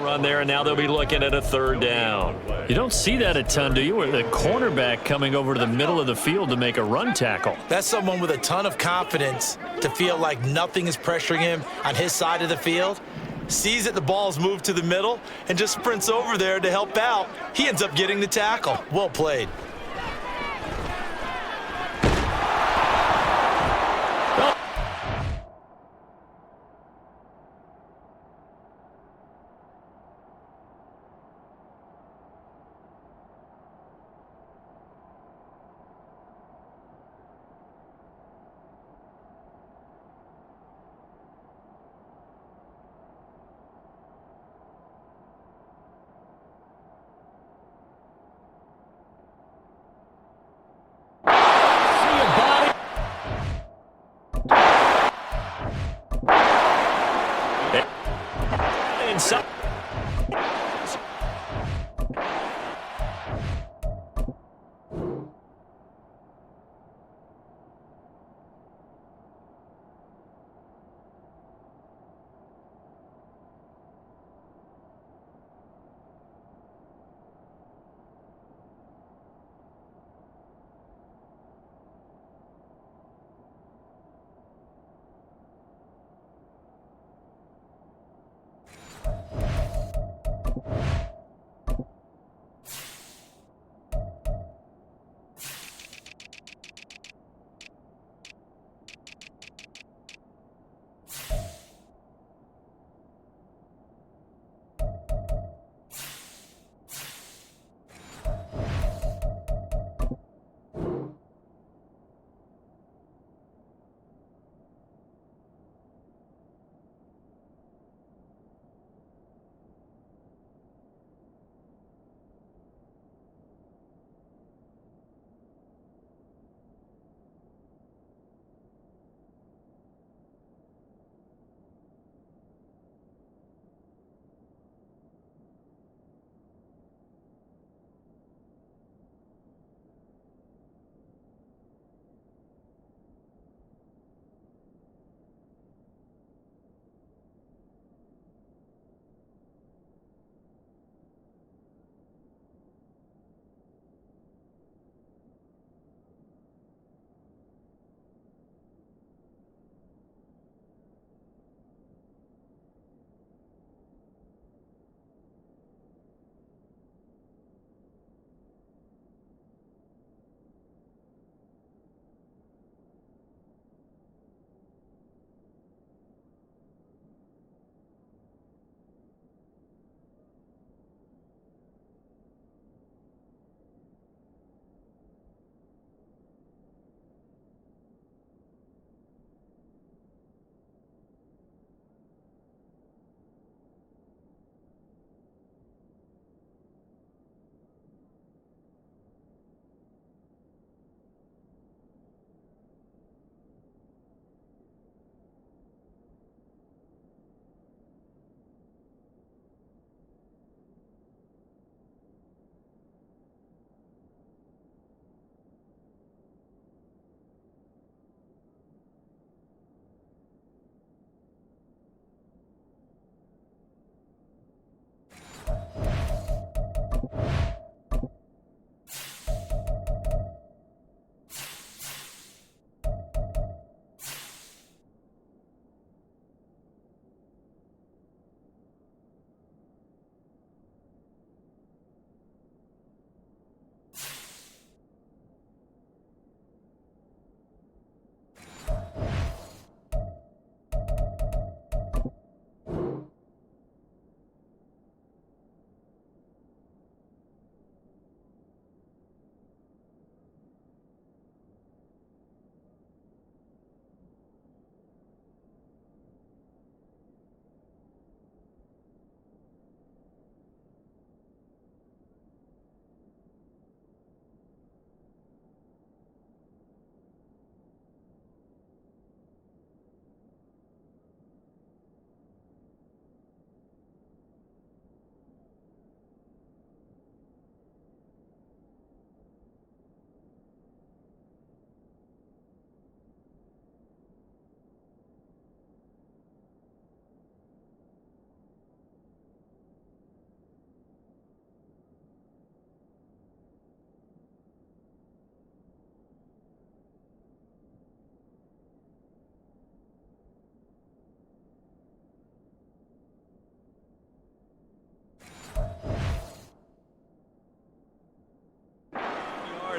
Run there, and now they'll be looking at a third down. You don't see that a ton, do you? Where the cornerback coming over to the middle of the field to make a run tackle. That's someone with a ton of confidence to feel like nothing is pressuring him on his side of the field. Sees that the ball's moved to the middle and just sprints over there to help out. He ends up getting the tackle. Well played.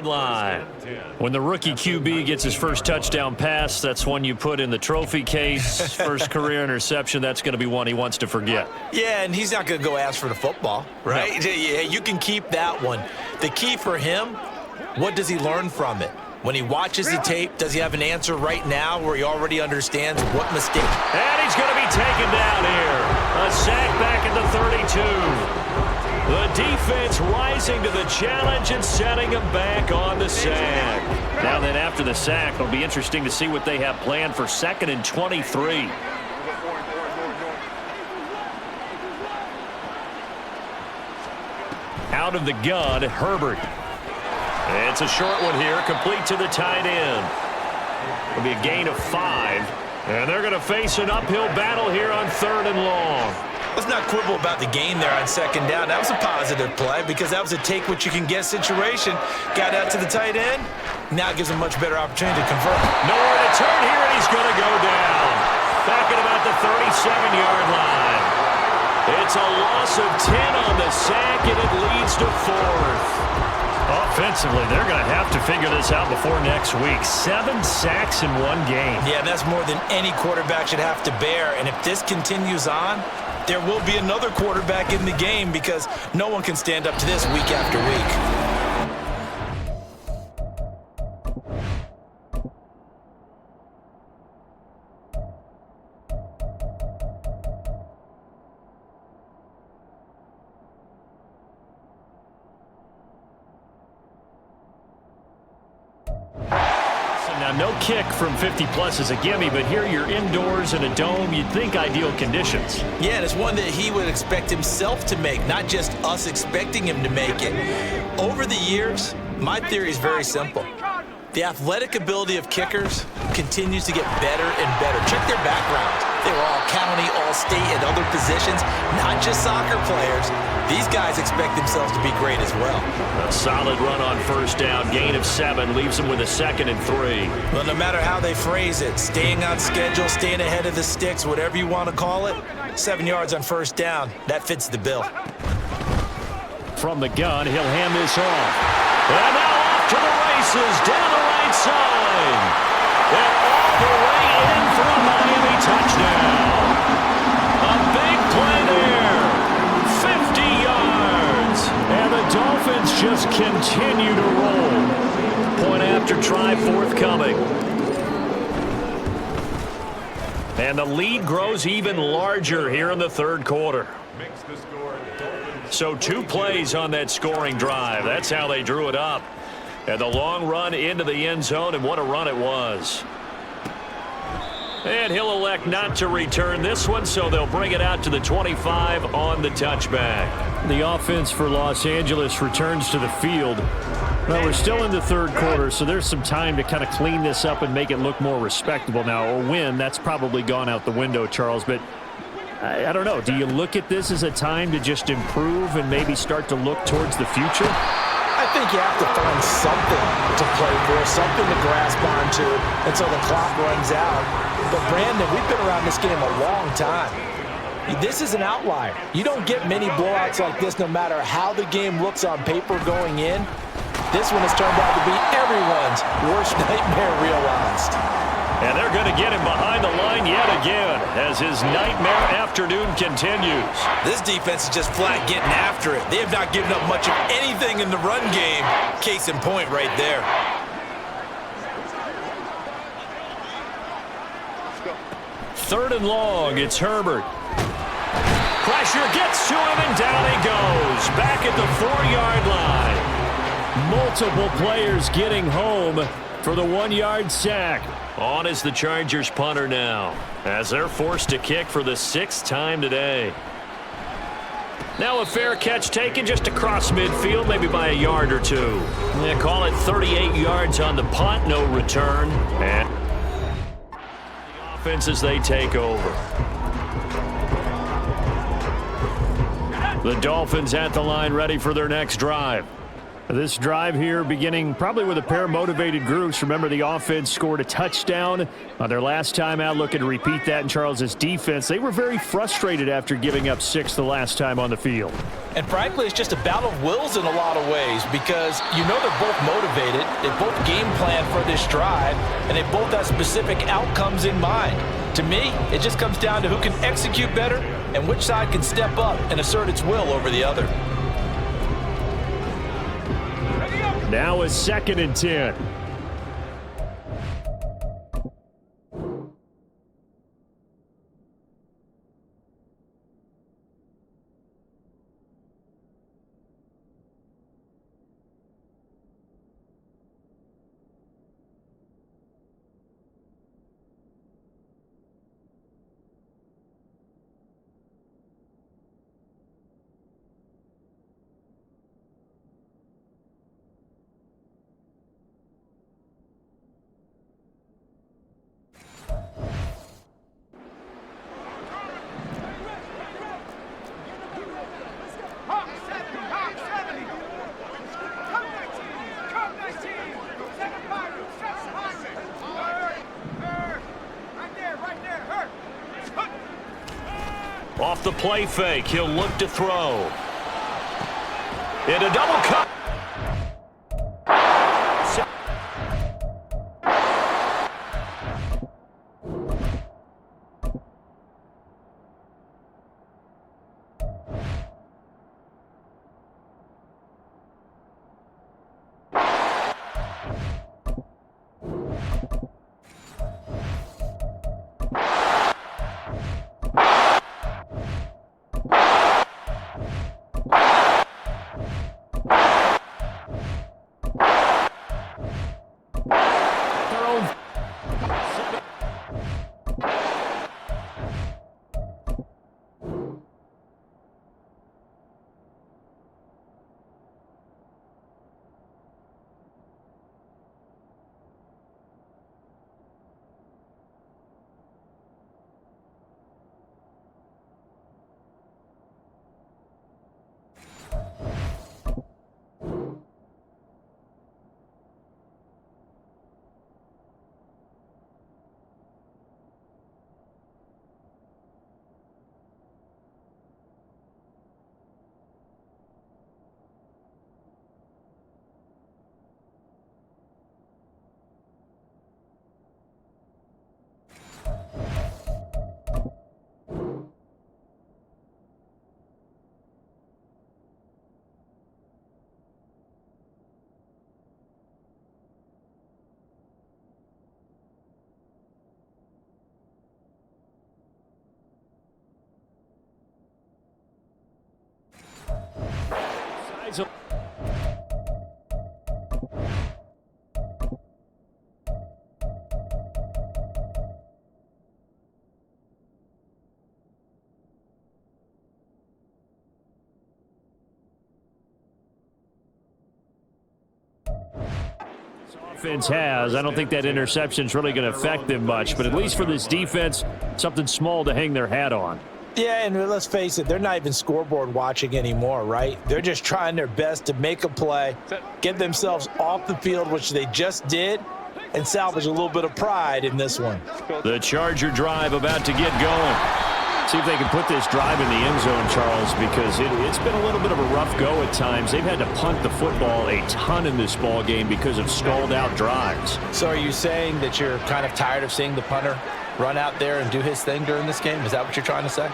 Line. When the rookie QB gets his first touchdown pass, that's one you put in the trophy case. First career interception, that's going to be one he wants to forget. Yeah, and he's not going to go ask for the football, right? No. Yeah, you can keep that one. The key for him, what does he learn from it? When he watches the tape, does he have an answer right now where he already understands what mistake? And he's going to be taken down here. A sack back at the 32. The defense rising to the challenge and setting him back on the sack. Now then, after the sack, it'll be interesting to see what they have planned for 2nd and 23. Out of the gun, Herbert. It's a short one here, complete to the tight end. It'll be a gain of 5. And they're going to face an uphill battle here on 3rd and long. Let's not quibble about the gain there on 2nd down. That was a positive play because that was a take-what-you-can-get situation. Got out to the tight end. Now it gives him a much better opportunity to convert. Nowhere to turn here, and he's going to go down. Back at about the 37-yard line. It's a loss of 10 on the sack, and it leads to 4th. Offensively, they're going to have to figure this out before next week. 7 sacks in one game. Yeah, that's more than any quarterback should have to bear. And if this continues on, there will be another quarterback in the game because no one can stand up to this week after week. No kick from 50-plus is a gimme, but here you're indoors in a dome. You'd think ideal conditions. Yeah, and it's one that he would expect himself to make, not just us expecting him to make it. Over the years, my theory is very simple. The athletic ability of kickers continues to get better and better. Check their backgrounds. They were all county, all state, and other positions, not just soccer players. These guys expect themselves to be great as well. A solid run on 1st down, gain of 7, leaves them with a 2nd and 3. Well, no matter how they phrase it, staying on schedule, staying ahead of the sticks, whatever you want to call it, 7 yards on 1st down, that fits the bill. From the gun, he'll hand this off. And now off to the races, down the right side. And all the way in for a Miami touchdown. A big play there. 50 yards. And the Dolphins just continue to roll. Point after try forthcoming. And the lead grows even larger here in the 3rd quarter. So 2 plays on that scoring drive. That's how they drew it up. And the long run into the end zone, and what a run it was. And he'll elect not to return this one, so they'll bring it out to the 25 on the touchback. The offense for Los Angeles returns to the field. Well, we're still in the 3rd quarter, so there's some time to kind of clean this up and make it look more respectable now. A win, that's probably gone out the window, Charles, but I don't know. Do you look at this as a time to just improve and maybe start to look towards the future? I think you have to find something to play for, something to grasp onto until the clock runs out. But, Brandon, we've been around this game a long time. This is an outlier. You don't get many blowouts like this no matter how the game looks on paper going in. This one has turned out to be everyone's worst nightmare realized. And they're going to get him behind the line yet again as his nightmare afternoon continues. This defense is just flat getting after it. They have not given up much of anything in the run game. Case in point right there. Third and long, it's Herbert. Pressure gets to him, and down he goes. Back at the 4-yard line. Multiple players getting home for the 1-yard sack. On is the Chargers punter now, as they're forced to kick for the 6th time today. Now a fair catch taken just across midfield, maybe by a yard or 2. They call it 38 yards on the punt, no return. And the offense as they take over. The Dolphins at the line ready for their next drive. This drive here beginning probably with a pair of motivated groups. Remember, the offense scored a touchdown on their last time out, looking to repeat that in Charles's defense. They were very frustrated after giving up 6 the last time on the field. And frankly, it's just a battle of wills in a lot of ways because you know they're both motivated, they both game plan for this drive, and they both have specific outcomes in mind. To me, it just comes down to who can execute better and which side can step up and assert its will over the other. Now a 2nd and 10. Off the play fake, he'll look to throw. In a double cut. Offense has. I don't think that interception is really going to affect them much, but at least for this defense, something small to hang their hat on. Yeah, and let's face it, they're not even scoreboard watching anymore, right? They're just trying their best to make a play, get themselves off the field, which they just did, and salvage a little bit of pride in this one. The Charger drive about to get going. See if they can put this drive in the end zone, Charles, because it's been a little bit of a rough go at times. They've had to punt the football a ton in this ball game because of stalled-out drives. So are you saying that you're kind of tired of seeing the punter run out there and do his thing during this game? Is that what you're trying to say?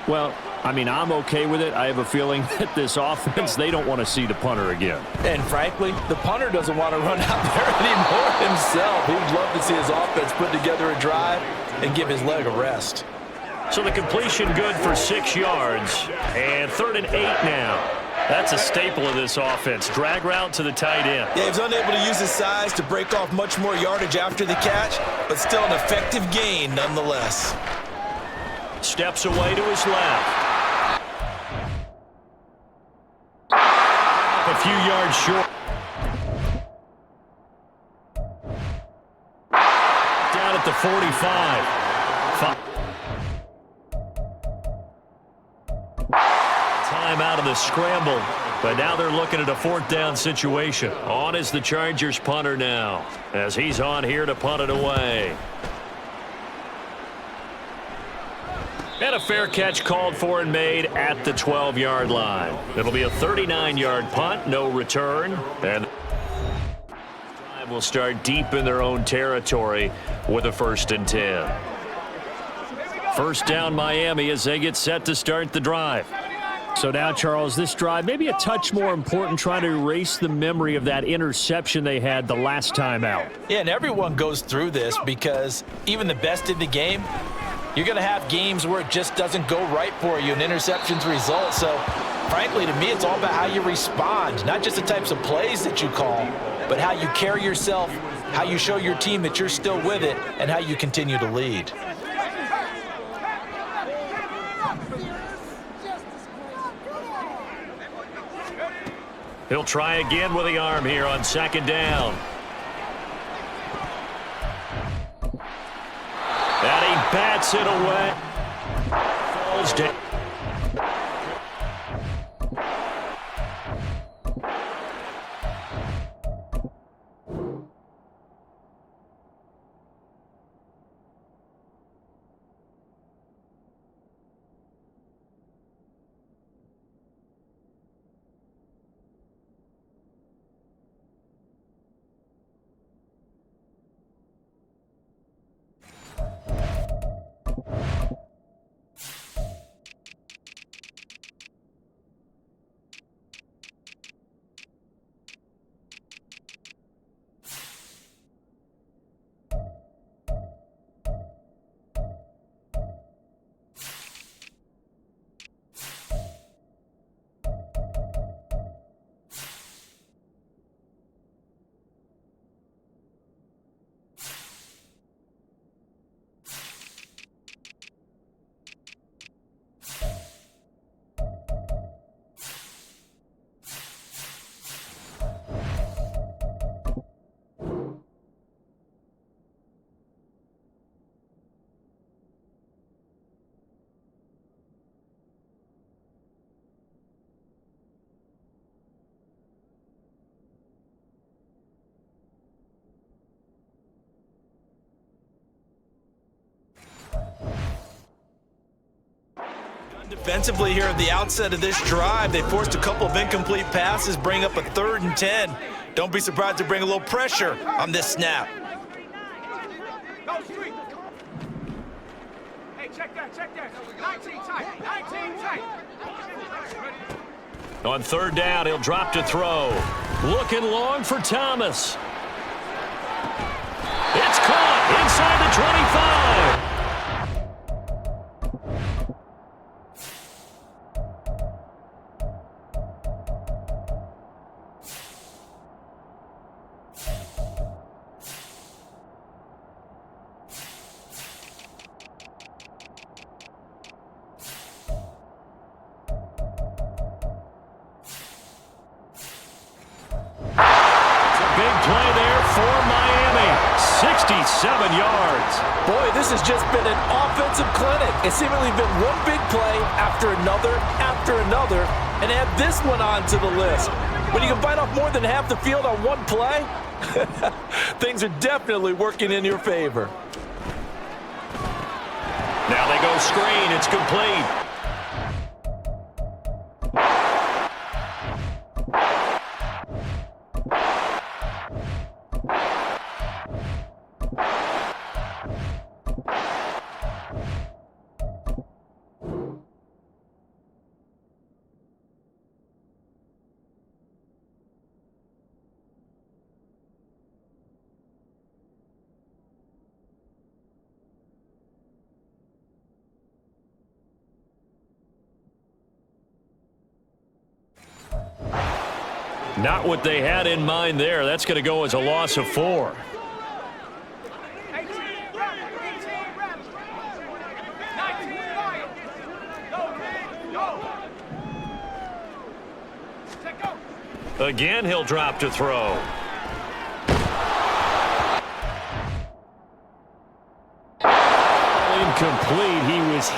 Well, I mean, I'm okay with it. I have a feeling that this offense, they don't want to see the punter again. And frankly, the punter doesn't want to run out there anymore himself. He'd love to see his offense put together a drive and give his leg a rest. So the completion good for 6 yards. And 3rd and 8 now. That's a staple of this offense. Drag route to the tight end. Yeah, he was unable to use his size to break off much more yardage after the catch, but still an effective gain nonetheless. Steps away to his left. A few yards short. Down at the 45. time out of the scramble. But now they're looking at a 4th down situation. On is the Chargers punter now, as he's on here to punt it away. And a fair catch called for and made at the 12-yard line. It'll be a 39-yard punt, no return. And will start deep in their own territory with a 1st and 10. First down Miami as they get set to start the drive. So now, Charles, this drive maybe a touch more important, trying to erase the memory of that interception they had the last time out. Yeah, and everyone goes through this because even the best in the game, you're going to have games where it just doesn't go right for you and interceptions result. So, frankly, to me, it's all about how you respond, not just the types of plays that you call, but how you carry yourself, how you show your team that you're still with it, and how you continue to lead. He'll try again with the arm here on 2nd down. And he bats it away. Falls down. Defensively here at the outset of this drive, they forced a couple of incomplete passes, bring up a 3rd and 10. Don't be surprised to bring a little pressure on this snap. Hey, check that. 19 tight. 19 tight. On 3rd down, he'll drop to throw. Looking long for Thomas. It's caught inside the 25. Big play there for Miami. 67 yards. Boy, this has just been an offensive clinic. It's seemingly been one big play after another, and add this one onto the list. When you can bite off more than half the field on one play, things are definitely working in your favor. Now they go screen. It's complete. Not what they had in mind there. That's going to go as a loss of 4. Again, he'll drop to throw. Incomplete. He was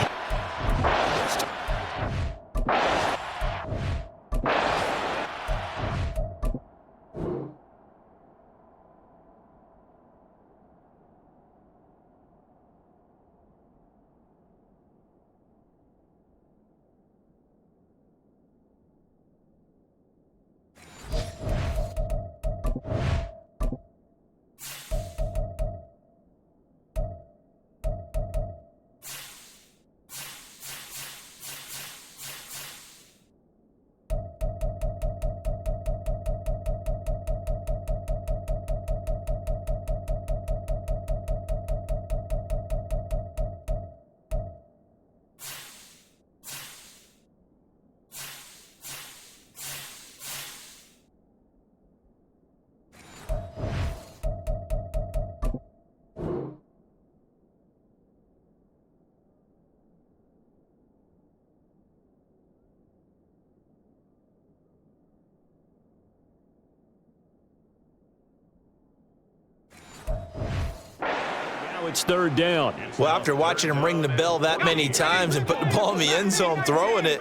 It's third down. Well, after watching him ring the bell that many times and put the ball in the end zone throwing it,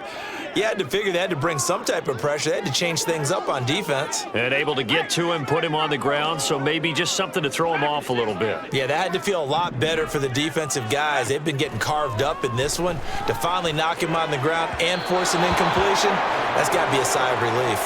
you had to figure they had to bring some type of pressure. They had to change things up on defense. And able to get to him, put him on the ground, so maybe just something to throw him off a little bit. Yeah, that had to feel a lot better for the defensive guys. They've been getting carved up in this one. To finally knock him on the ground and force an incompletion, that's got to be a sigh of relief.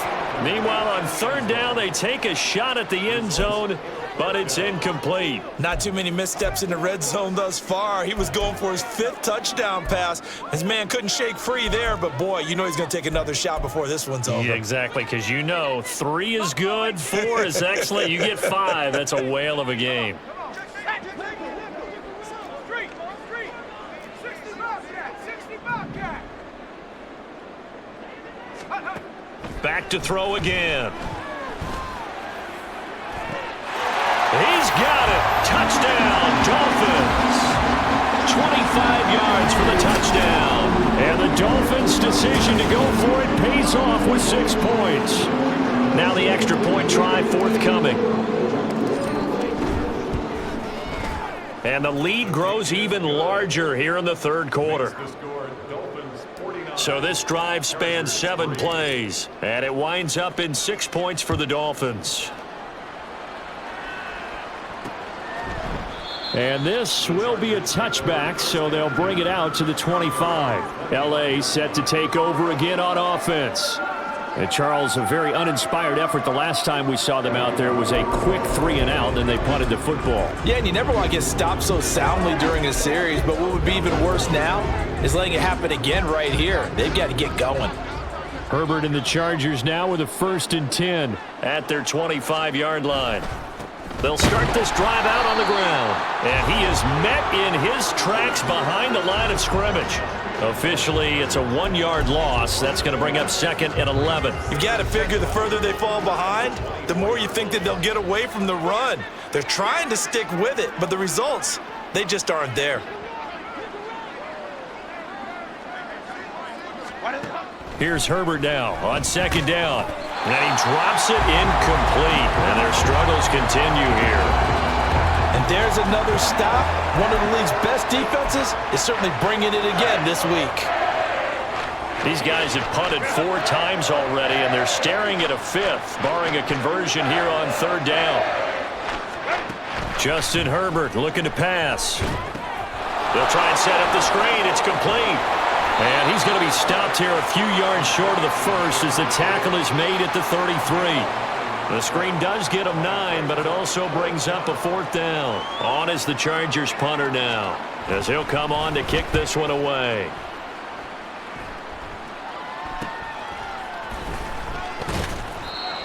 Meanwhile, on third down, they take a shot at the end zone, but it's incomplete. Not too many missteps in the red zone thus far. He was going for his 5th touchdown pass. His man couldn't shake free there, but boy, you know he's going to take another shot before this one's over. Yeah, exactly, because you know 3 is good, 4 is excellent. You get 5. That's a whale of a game. Back to throw again. He's got it. Touchdown, Dolphins. 25 yards for the touchdown. And the Dolphins' decision to go for it pays off with 6 points. Now the extra point try forthcoming. And the lead grows even larger here in the third quarter. So this drive spans 7 plays, and it winds up in 6 points for the Dolphins. And this will be a touchback, so they'll bring it out to the 25. L.A. set to take over again on offense. And Charles, a very uninspired effort. The last time we saw them out there was a quick 3-and-out, and they punted the football. Yeah, and you never want to get stopped so soundly during a series, but what would be even worse now is letting it happen again right here. They've got to get going. Herbert and the Chargers now with a 1st and 10 at their 25-yard line. They'll start this drive out on the ground, and he is met in his tracks behind the line of scrimmage. Officially, it's a 1-yard loss. That's going to bring up 2nd and 11. You've got to figure the further they fall behind, the more you think that they'll get away from the run. They're trying to stick with it, but the results, they just aren't there. Here's Herbert now on 2nd down. And he drops it incomplete. And their struggles continue here. And there's another stop. One of the league's best defenses is certainly bringing it again this week. These guys have punted 4 times already, and they're staring at a 5th, barring a conversion here on 3rd down. Justin Herbert looking to pass. They'll try and set up the screen. It's complete. And he's going to be stopped here a few yards short of the 1st as the tackle is made at the 33. The screen does get him 9, but it also brings up a 4th down. On is the Chargers punter now, as he'll come on to kick this one away.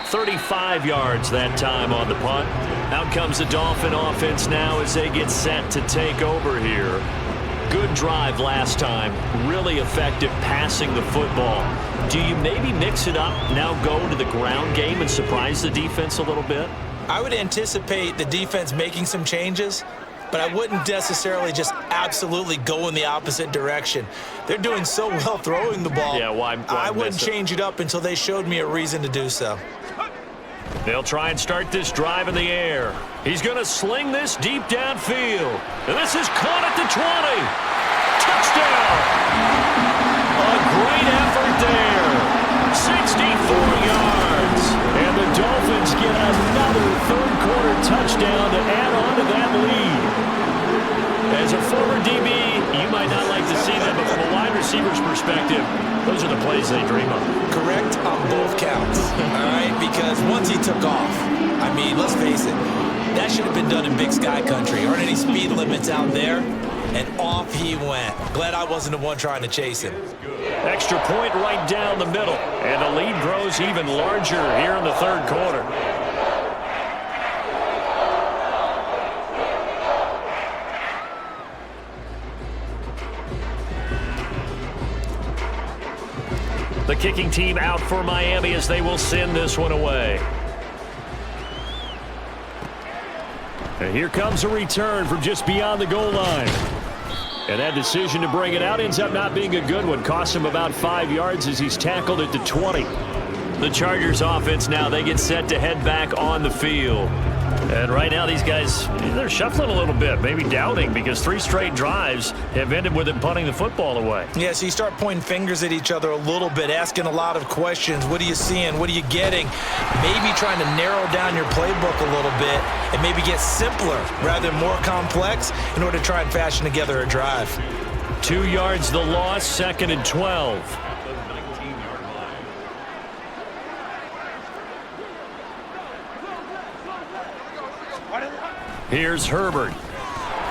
"35 yards that time on the punt. Out comes the Dolphin offense now as they get set to take over here. Good drive last time. Really effective passing the football. Do you maybe mix it up, now go to the ground game and surprise the defense a little bit? I would anticipate the defense making some changes, but I wouldn't necessarily just absolutely go in the opposite direction. They're doing so well throwing the ball. Yeah, why I wouldn't change it up until they showed me a reason to do so. They'll try and start this drive in the air. He's going to sling this deep downfield. And this is caught at the 20. Touchdown! A great effort there. 64 yards. And the Dolphins get another third-quarter touchdown to add on to that lead. As a former DB, you might not like to see that, but from a wide receiver's perspective, those are the plays they dream of. Correct on both counts, all right? Because once he took off, I mean, let's face it, that should have been done in Big Sky Country. Aren't any speed limits out there? And off he went. Glad I wasn't the one trying to chase him. Extra point right down the middle. And the lead grows even larger here in the third quarter. The kicking team out for Miami as they will send this one away. And here comes a return from just beyond the goal line. And that decision to bring it out ends up not being a good one. Costs him about 5 yards as he's tackled at the 20. The Chargers offense now, they get set to head back on the field. And right now, these guys, they're shuffling a little bit, maybe doubting, because 3 straight drives have ended with them punting the football away. Yeah, so you start pointing fingers at each other a little bit, asking a lot of questions. What are you seeing? What are you getting? Maybe trying to narrow down your playbook a little bit and maybe get simpler rather than more complex in order to try and fashion together a drive. 2 yards the loss, 2nd and 12. Here's Herbert.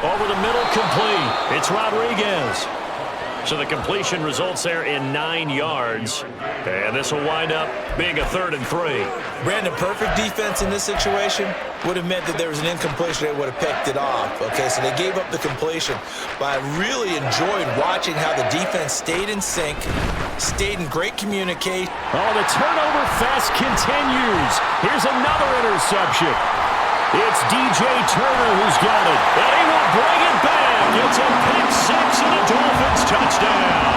Over the middle, complete. It's Rodriguez. So the completion results there in 9 yards. And this will wind up being a 3rd and 3. Brandon, perfect defense in this situation would have meant that there was an incompletion. They would have picked it off. Okay, so they gave up the completion. But I really enjoyed watching how the defense stayed in sync, stayed in great communication. Oh, the turnover fest continues. Here's another interception. It's DJ Turner who's got it. And he will bring it back. It's a pick 6 and a Dolphins touchdown.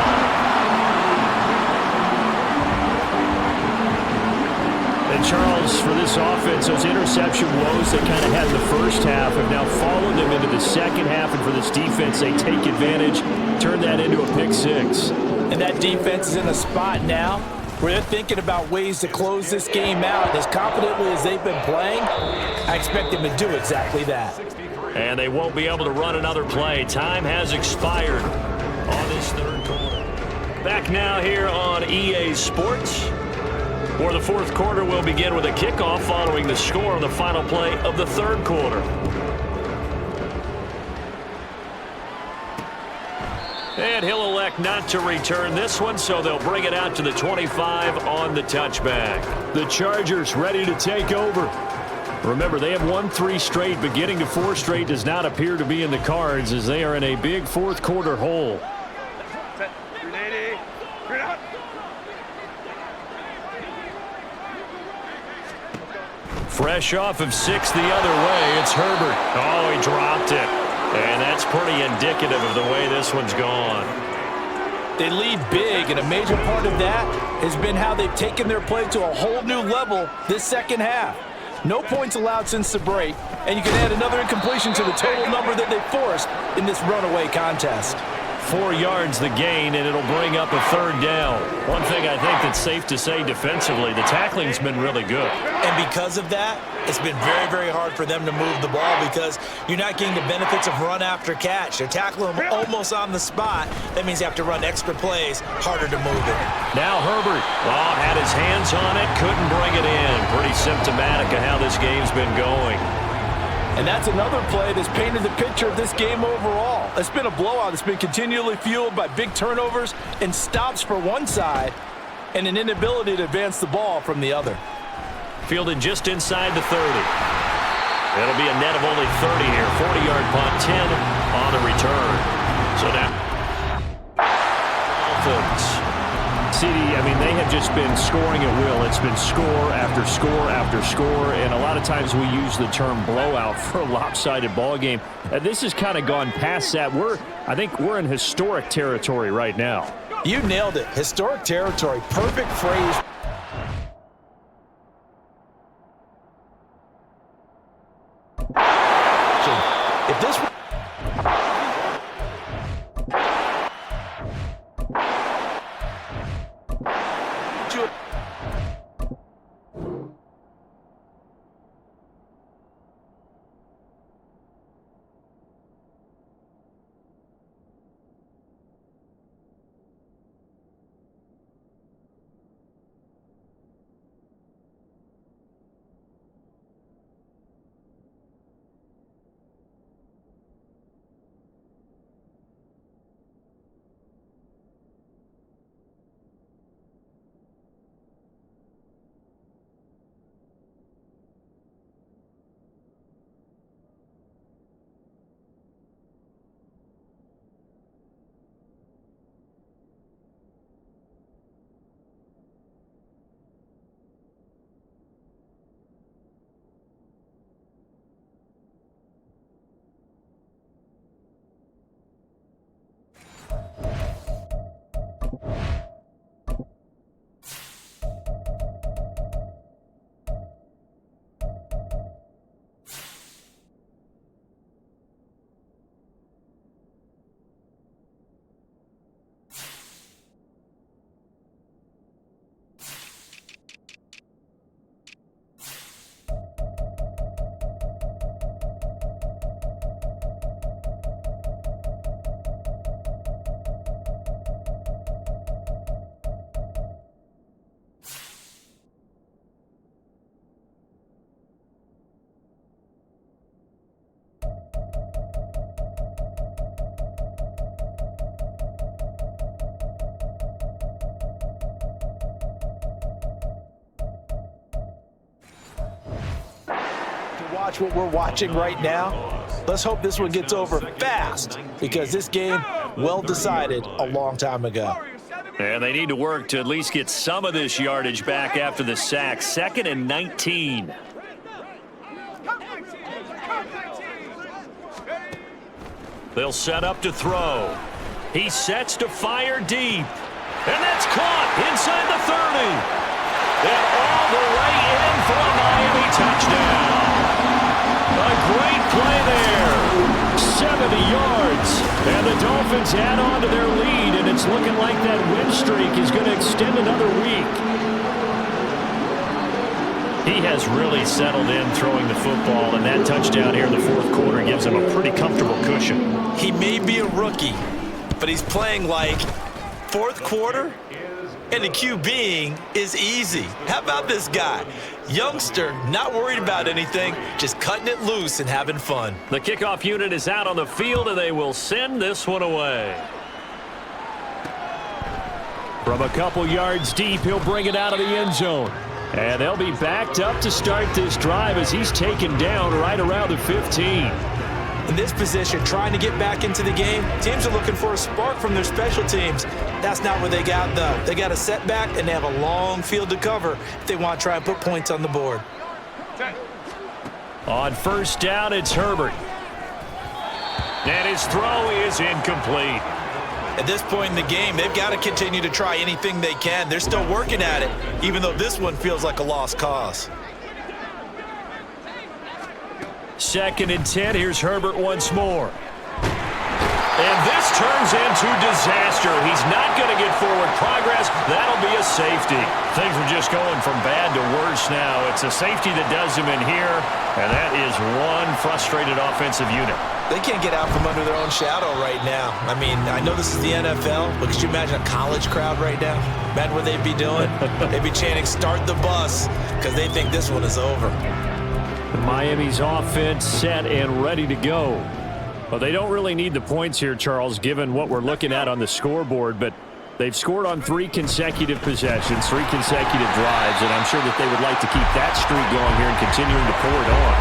And Charles, for this offense, those interception woes they kind of had in the first half have now followed them into the second half. And for this defense, they take advantage, turn that into a pick 6. And that defense is in a spot now where they're thinking about ways to close this game out. As confidently as they've been playing, I expect them to do exactly that. And they won't be able to run another play. Time has expired on this 3rd quarter. Back now here on EA Sports, where the 4th quarter will begin with a kickoff following the score on the final play of the 3rd quarter. And he'll elect not to return this one, so they'll bring it out to the 25 on the touchback. The Chargers ready to take over. Remember, they have won 3 straight, but getting to 4 straight does not appear to be in the cards as they are in a big 4th quarter hole. Fresh off of 6 the other way, it's Herbert. Oh, he dropped it. And that's pretty indicative of the way this one's gone. They lead big, and a major part of that has been how they've taken their play to a whole new level this second half. No points allowed since the break, and you can add another incompletion to the total number that they forced in this runaway contest. 4 yards the gain, and it'll bring up a 3rd down. One thing I think that's safe to say defensively, the tackling's been really good. And because of that, it's been very, very hard for them to move the ball because you're not getting the benefits of run after catch. They're tackling them almost on the spot. That means you have to run extra plays, harder to move it. Now Herbert, had his hands on it, couldn't bring it in. Pretty symptomatic of how this game's been going. And that's another play that's painted the picture of this game overall. It's been a blowout. It's been continually fueled by big turnovers and stops for one side and an inability to advance the ball from the other. Fielded just inside the 30. It'll be a net of only 30 here. 40-yard punt, 10 on the return. So now, Dolphins. CD, I mean, they have just been scoring at will. It's been score after score after score, and a lot of times we use the term blowout for a lopsided ball game. This has kind of gone past that. I think we're in historic territory right now. You nailed it. Historic territory. Perfect phrase. If this watch what we're watching right now, let's hope this one gets over fast, because this game, well decided a long time ago. And they need to work to at least get some of this yardage back after the sack. 2nd and 19. They'll set up to throw. He sets to fire deep. And that's caught inside the 30. And all the way in for a Miami touchdown. A great play there. 70 yards. And the Dolphins add on to their lead, and it's looking like that win streak is going to extend another week. He has really settled in throwing the football, and that touchdown here in the fourth quarter gives him a pretty comfortable cushion. He may be a rookie, but he's playing like fourth quarter, and the QBing is easy. How about this guy? Youngster, not worried about anything, just cutting it loose and having fun. The kickoff unit is out on the field, and they will send this one away. From a couple yards deep, he'll bring it out of the end zone. And they'll be backed up to start this drive as he's taken down right around the 15. In this position, trying to get back into the game, teams are looking for a spark from their special teams. That's not what they got, though. They got a setback, and they have a long field to cover if they want to try and put points on the board. On first down, it's Herbert. And his throw is incomplete. At this point in the game, they've got to continue to try anything they can. They're still working at it, even though this one feels like a lost cause. 2nd and 10. Here's Herbert once more. And this turns into disaster. He's not going to get forward progress. That'll be a safety. Things are just going from bad to worse now. It's a safety that does him in here, and that is one frustrated offensive unit. They can't get out from under their own shadow right now. I mean, I know this is the NFL, but could you imagine a college crowd right now? Imagine what they'd be doing. They'd be chanting, "Start the bus," because they think this one is over. Miami's offense set and ready to go. Well, they don't really need the points here, Charles, given what we're looking at on the scoreboard, but they've scored on 3 consecutive possessions, 3 consecutive drives, and I'm sure that they would like to keep that streak going here and continuing to pour it on.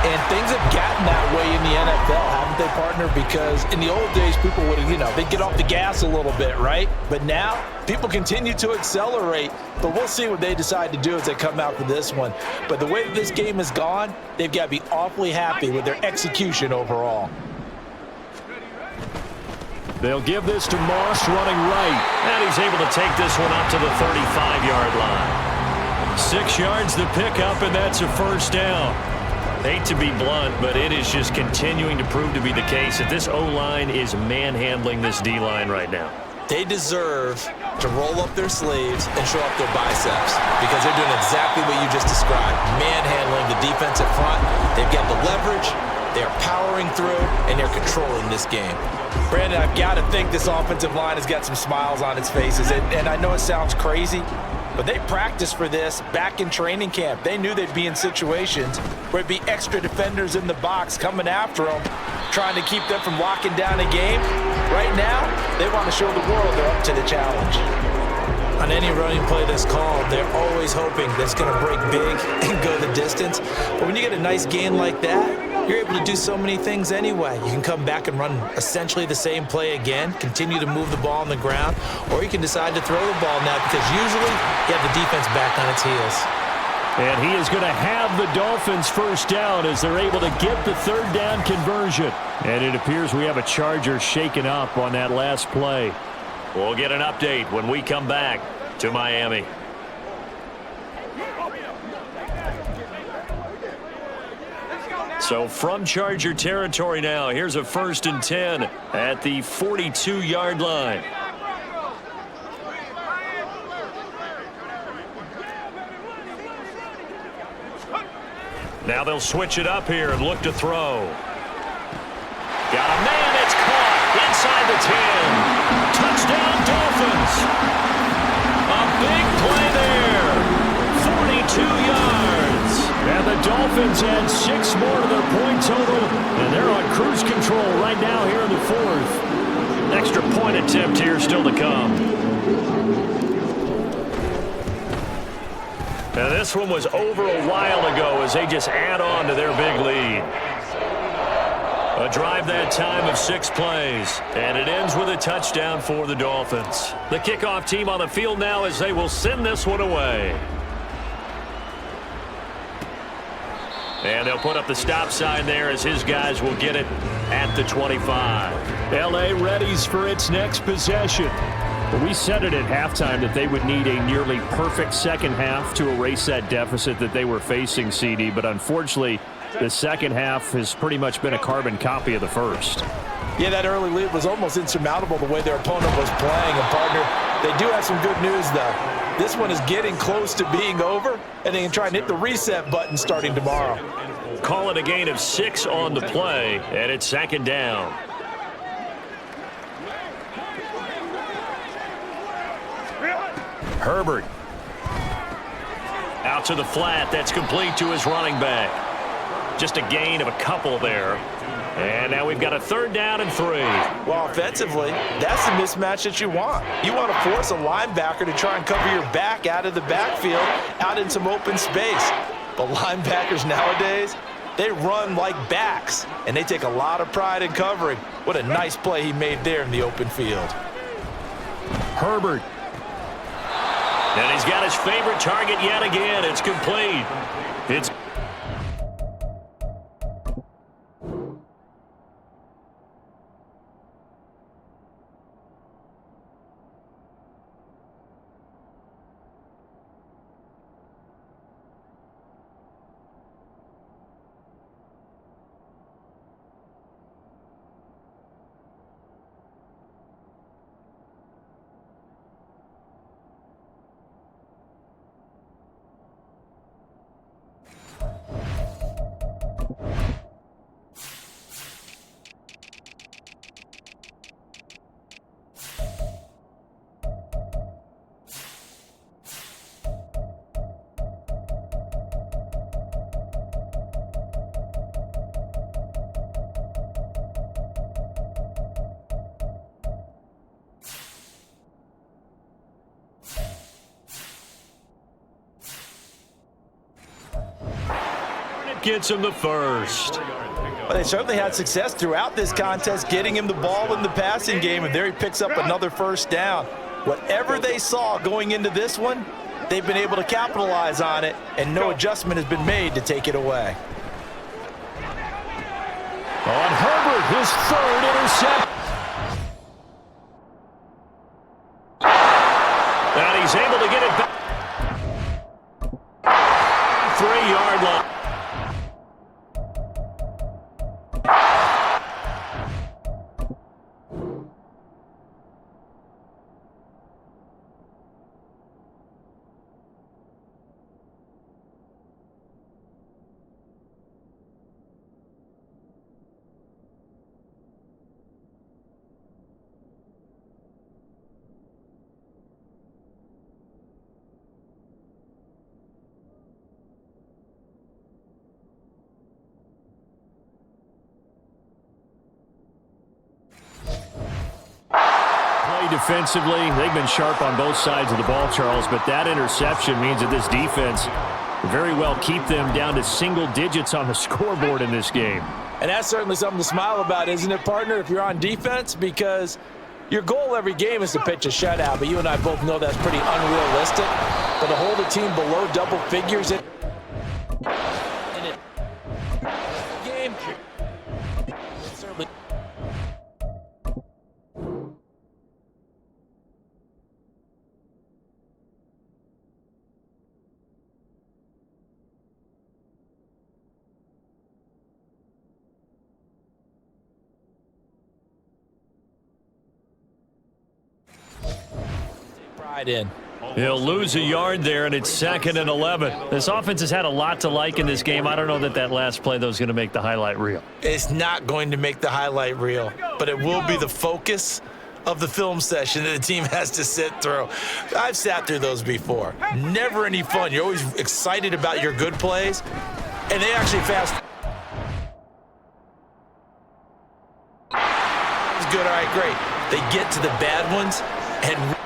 And things have gotten that way in the NFL, haven't they, partner? Because in the old days, people would, they'd get off the gas a little bit, right? But now, people continue to accelerate. But we'll see what they decide to do as they come out for this one. But the way that this game has gone, they've got to be awfully happy with their execution overall. They'll give this to Moss running right. And he's able to take this one up to the 35-yard line. 6 yards to pick up, and that's a first down. Hate to be blunt, but it is just continuing to prove to be the case that this O-line is manhandling this D-line right now. They deserve to roll up their sleeves and show up their biceps, because they're doing exactly what you just described, manhandling the defensive front. They've got the leverage, they're powering through, and they're controlling this game. Brandon, I've got to think this offensive line has got some smiles on its faces, and I know it sounds crazy, but they practiced for this back in training camp. They knew they'd be in situations where it'd be extra defenders in the box coming after them, trying to keep them from locking down a game. Right now, they want to show the world they're up to the challenge. On any running play that's called, they're always hoping that it's going to break big and go the distance. But when you get a nice gain like that, you're able to do so many things anyway. You can come back and run essentially the same play again, continue to move the ball on the ground, or you can decide to throw the ball now, because usually you have the defense back on its heels. And he is going to have the Dolphins first down as they're able to get the third down conversion. And it appears we have a Charger shaken up on that last play. We'll get an update when we come back to Miami. So from Charger territory now, here's a 1st and 10 at the 42-yard line. Now they'll switch it up here and look to throw. Got a man, it's caught inside the 10. Touchdown Dolphins. A big play there. 42 yards. And the Dolphins add 6 more to their point total, and they're on cruise control right now here in the 4th. Extra point attempt here still to come. And this one was over a while ago as they just add on to their big lead. A drive that time of 6 plays, and it ends with a touchdown for the Dolphins. The kickoff team on the field now as they will send this one away. And they'll put up the stop sign there as his guys will get it at the 25. L.A. readies for its next possession. We said it at halftime that they would need a nearly perfect second half to erase that deficit that they were facing, CD. But unfortunately, the second half has pretty much been a carbon copy of the first. Yeah, that early lead was almost insurmountable the way their opponent was playing. And, partner, they do have some good news, though. This one is getting close to being over, and they can try and hit the reset button starting tomorrow. Call it a gain of 6 on the play, and it's second down. Herbert. Out to the flat. That's complete to his running back. Just a gain of a couple there. And now we've got a 3rd down and 3. Well, offensively, that's the mismatch that you want. You want to force a linebacker to try and cover your back out of the backfield, out in some open space. But linebackers nowadays, they run like backs, and they take a lot of pride in covering. What a nice play he made there in the open field. Herbert. And he's got his favorite target yet again. It's complete. It's gets him the first. Well, they certainly had success throughout this contest, getting him the ball in the passing game, and there he picks up another 1st down. Whatever they saw going into this one, they've been able to capitalize on it, and no adjustment has been made to take it away. On Herbert, his 3rd interception. And he's able to get it back. 3-yard line. Defensively, they've been sharp on both sides of the ball, Charles, but that interception means that this defense very well keep them down to single digits on the scoreboard in this game. And that's certainly something to smile about, isn't it, partner, if you're on defense? Because your goal every game is to pitch a shutout, but you and I both know that's pretty unrealistic. But to hold a team below double figures in a game, certainly. In. He'll lose a yard there, and it's 2nd and 11. This offense has had a lot to like in this game. I don't know that last play, though, is going to make the highlight reel. It's not going to make the highlight reel, but it will be the focus of the film session that the team has to sit through. I've sat through those before. Never any fun. You're always excited about your good plays, and they actually fast. It's good, all right, great. They get to the bad ones and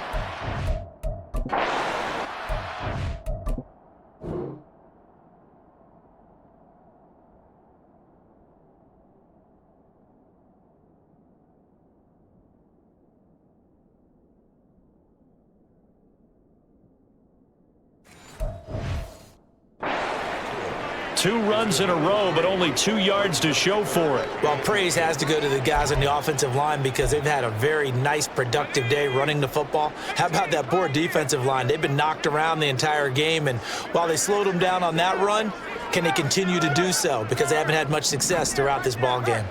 2 runs in a row, but only 2 yards to show for it. Well, praise has to go to the guys on the offensive line because they've had a very nice, productive day running the football. How about that poor defensive line? They've been knocked around the entire game, and while they slowed them down on that run, can they continue to do so? Because they haven't had much success throughout this ball game.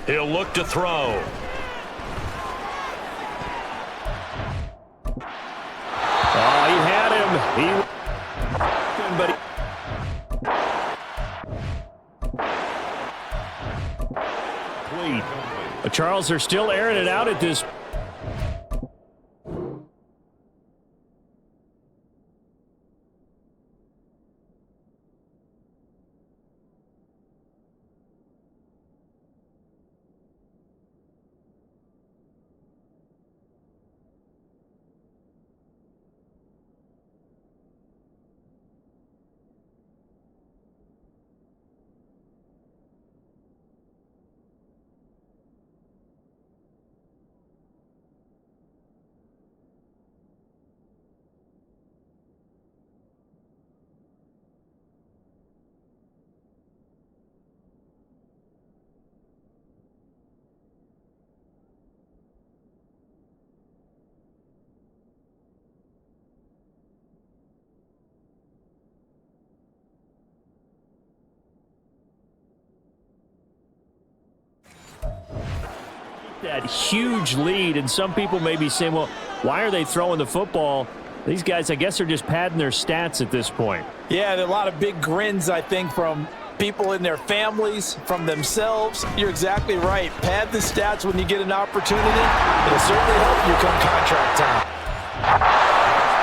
He'll look to throw. Oh, he had him. But Charles, they're still airing it out at this. That huge lead, and some people may be saying, well, why are they throwing the football? These guys, I guess, are just padding their stats at this point. Yeah, there are a lot of big grins, I think, from people in their families, from themselves. You're exactly right. Pad the stats when you get an opportunity. It'll certainly help you come contract time.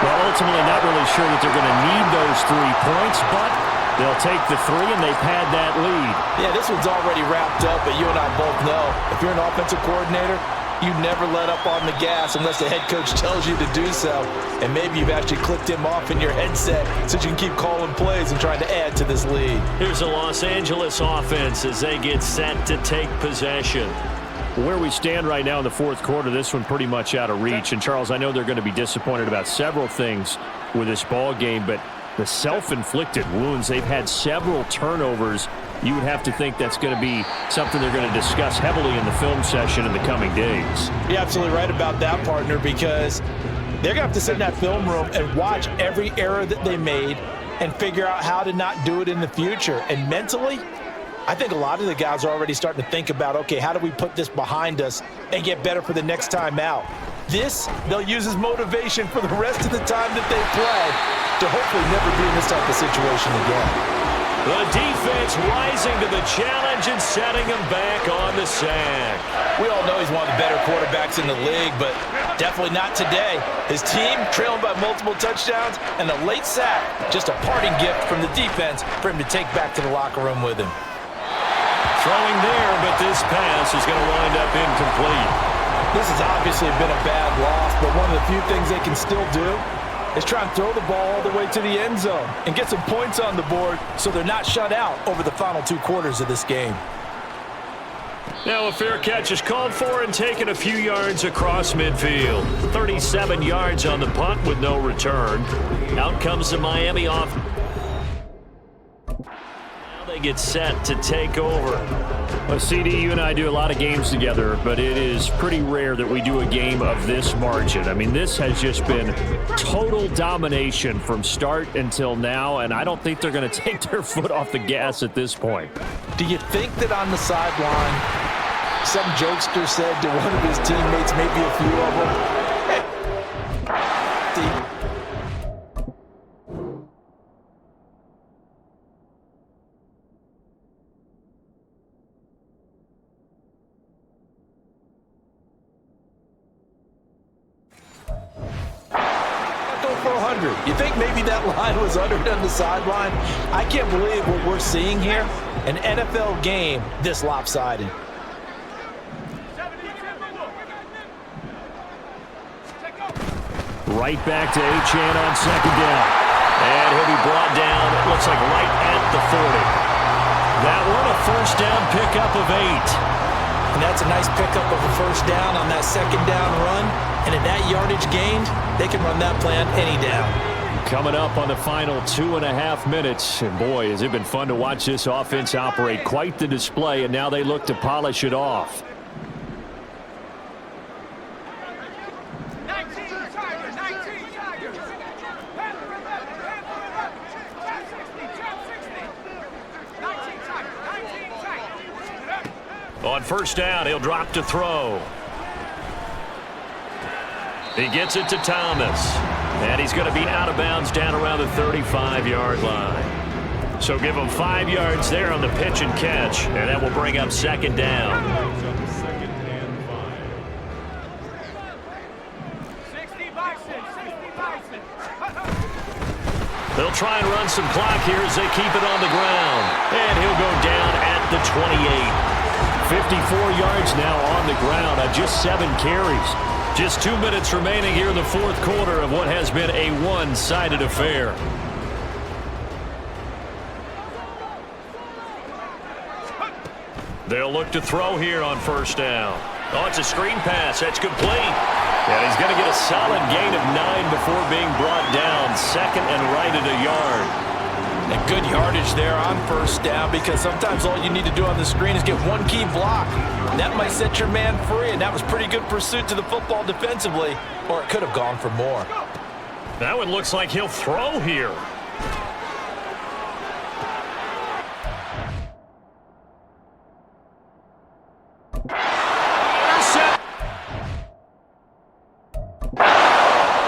Well, ultimately, not really sure that they're going to need those 3 points, but they'll take the 3 and they pad that lead. Yeah, this one's already wrapped up, but you and I both know if you're an offensive coordinator, you never let up on the gas unless the head coach tells you to do so. And maybe you've actually clicked him off in your headset so you can keep calling plays and trying to add to this lead. Here's the Los Angeles offense as they get set to take possession. Where we stand right now in the 4th quarter, this one pretty much out of reach. And, Charles, I know they're going to be disappointed about several things with this ball game, but the self-inflicted wounds, they've had several turnovers. You would have to think that's going to be something they're going to discuss heavily in the film session in the coming days. You're absolutely right about that, partner, because they're going to have to sit in that film room and watch every error that they made and figure out how to not do it in the future. And mentally, I think a lot of the guys are already starting to think about, okay, how do we put this behind us and get better for the next time out? This, they'll use as motivation for the rest of the time that they play to hopefully never be in this type of situation again. The defense rising to the challenge and setting him back on the sack. We all know he's one of the better quarterbacks in the league, but definitely not today. His team trailing by multiple touchdowns and a late sack, just a parting gift from the defense for him to take back to the locker room with him. Throwing there, but this pass is going to wind up incomplete. This has obviously been a bad loss, but one of the few things they can still do is try and throw the ball all the way to the end zone and get some points on the board so they're not shut out over the final 2 quarters of this game. Now a fair catch is called for and taken a few yards across midfield. 37 yards on the punt with no return. Out comes the Miami offense. Now they get set to take over. Well, CD, you and I do a lot of games together, but it is pretty rare that we do a game of this margin. I mean, this has just been total domination from start until now, and I don't think they're going to take their foot off the gas at this point. Do you think that on the sideline, some jokester said to one of his teammates, maybe a few of them, you think maybe that line was uttered on the sideline? I can't believe what we're seeing here. An NFL game this lopsided. Right back to Achane on 2nd down. And he'll be brought down, it looks like right at the 40. That one a first down pickup of 8. And that's a nice pickup of a first down on that 2nd down run. And at that yardage gained, they can run that plan any down. Coming up on the final 2.5 minutes. And boy, has it been fun to watch this offense operate. Quite the display, and now they look to polish it off. 19 Tigers, 19 Tigers. Trap 60. 19 Tigers. On first down, he'll drop to throw. He gets it to Thomas. And he's going to be out of bounds down around the 35-yard line. So give him 5 yards there on the pitch and catch, and that will bring up second down. 60 Bison. They'll try and run some clock here as they keep it on the ground. And he'll go down at the 28. 54 yards now on the ground on just 7 carries. Just 2 minutes remaining here in the fourth quarter of what has been a one-sided affair. They'll look to throw here on first down. Oh, it's a screen pass. That's complete. And he's going to get a solid gain of 9 before being brought down. Second and right at a yard. And good yardage there on first down, because sometimes all you need to do on the screen is get one key block. That might set your man free, and that was pretty good pursuit to the football defensively, or it could have gone for more. That one looks like he'll throw here.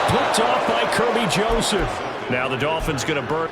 Picked off by Kirby Joseph. Now the Dolphins going to burn.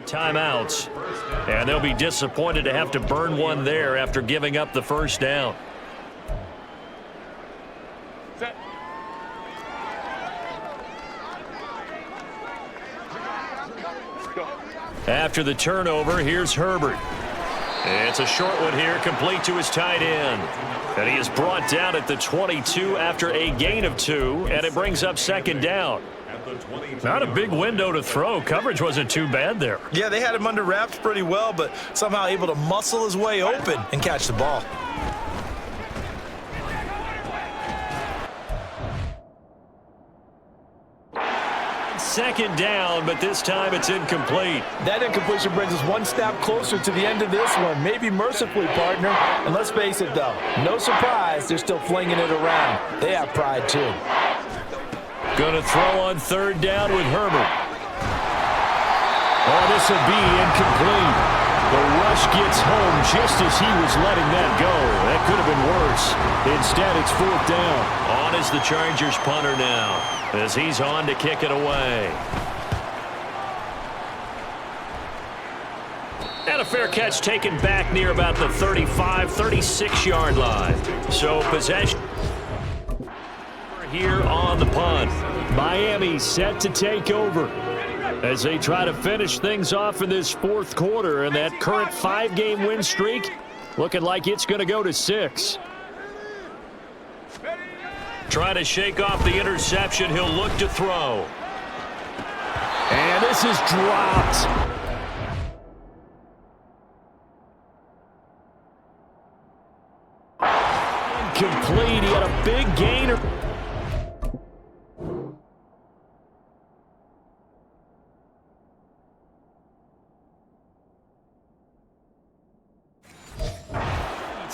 Timeouts. And they'll be disappointed to have to burn one there after giving up the first down. After the turnover, here's Herbert. It's a short one here, complete to his tight end. And he is brought down at the 22 after a gain of 2, and it brings up second down. Not a big window to throw. Coverage wasn't too bad there. Yeah, they had him under wraps pretty well, but somehow able to muscle his way open and catch the ball. second down, but this time it's incomplete. That incompletion brings us one step closer to the end of this one. Maybe mercifully, partner. And let's face it, though, no surprise, they're still flinging it around. They have pride, too. Going to throw on third down with Herbert. Oh, this will be incomplete. The rush gets home just as he was letting that go. That could have been worse. Instead, it's fourth down. On is the Chargers punter now, as he's on to kick it away. And a fair catch taken back near about the 35, 36-yard line. So possession here on the punt. Miami set to take over as they try to finish things off in this fourth quarter, and that current 5-game win streak looking like it's going to go to 6. Trying to shake off the interception. He'll look to throw. And this is dropped. Incomplete. He had a big gainer.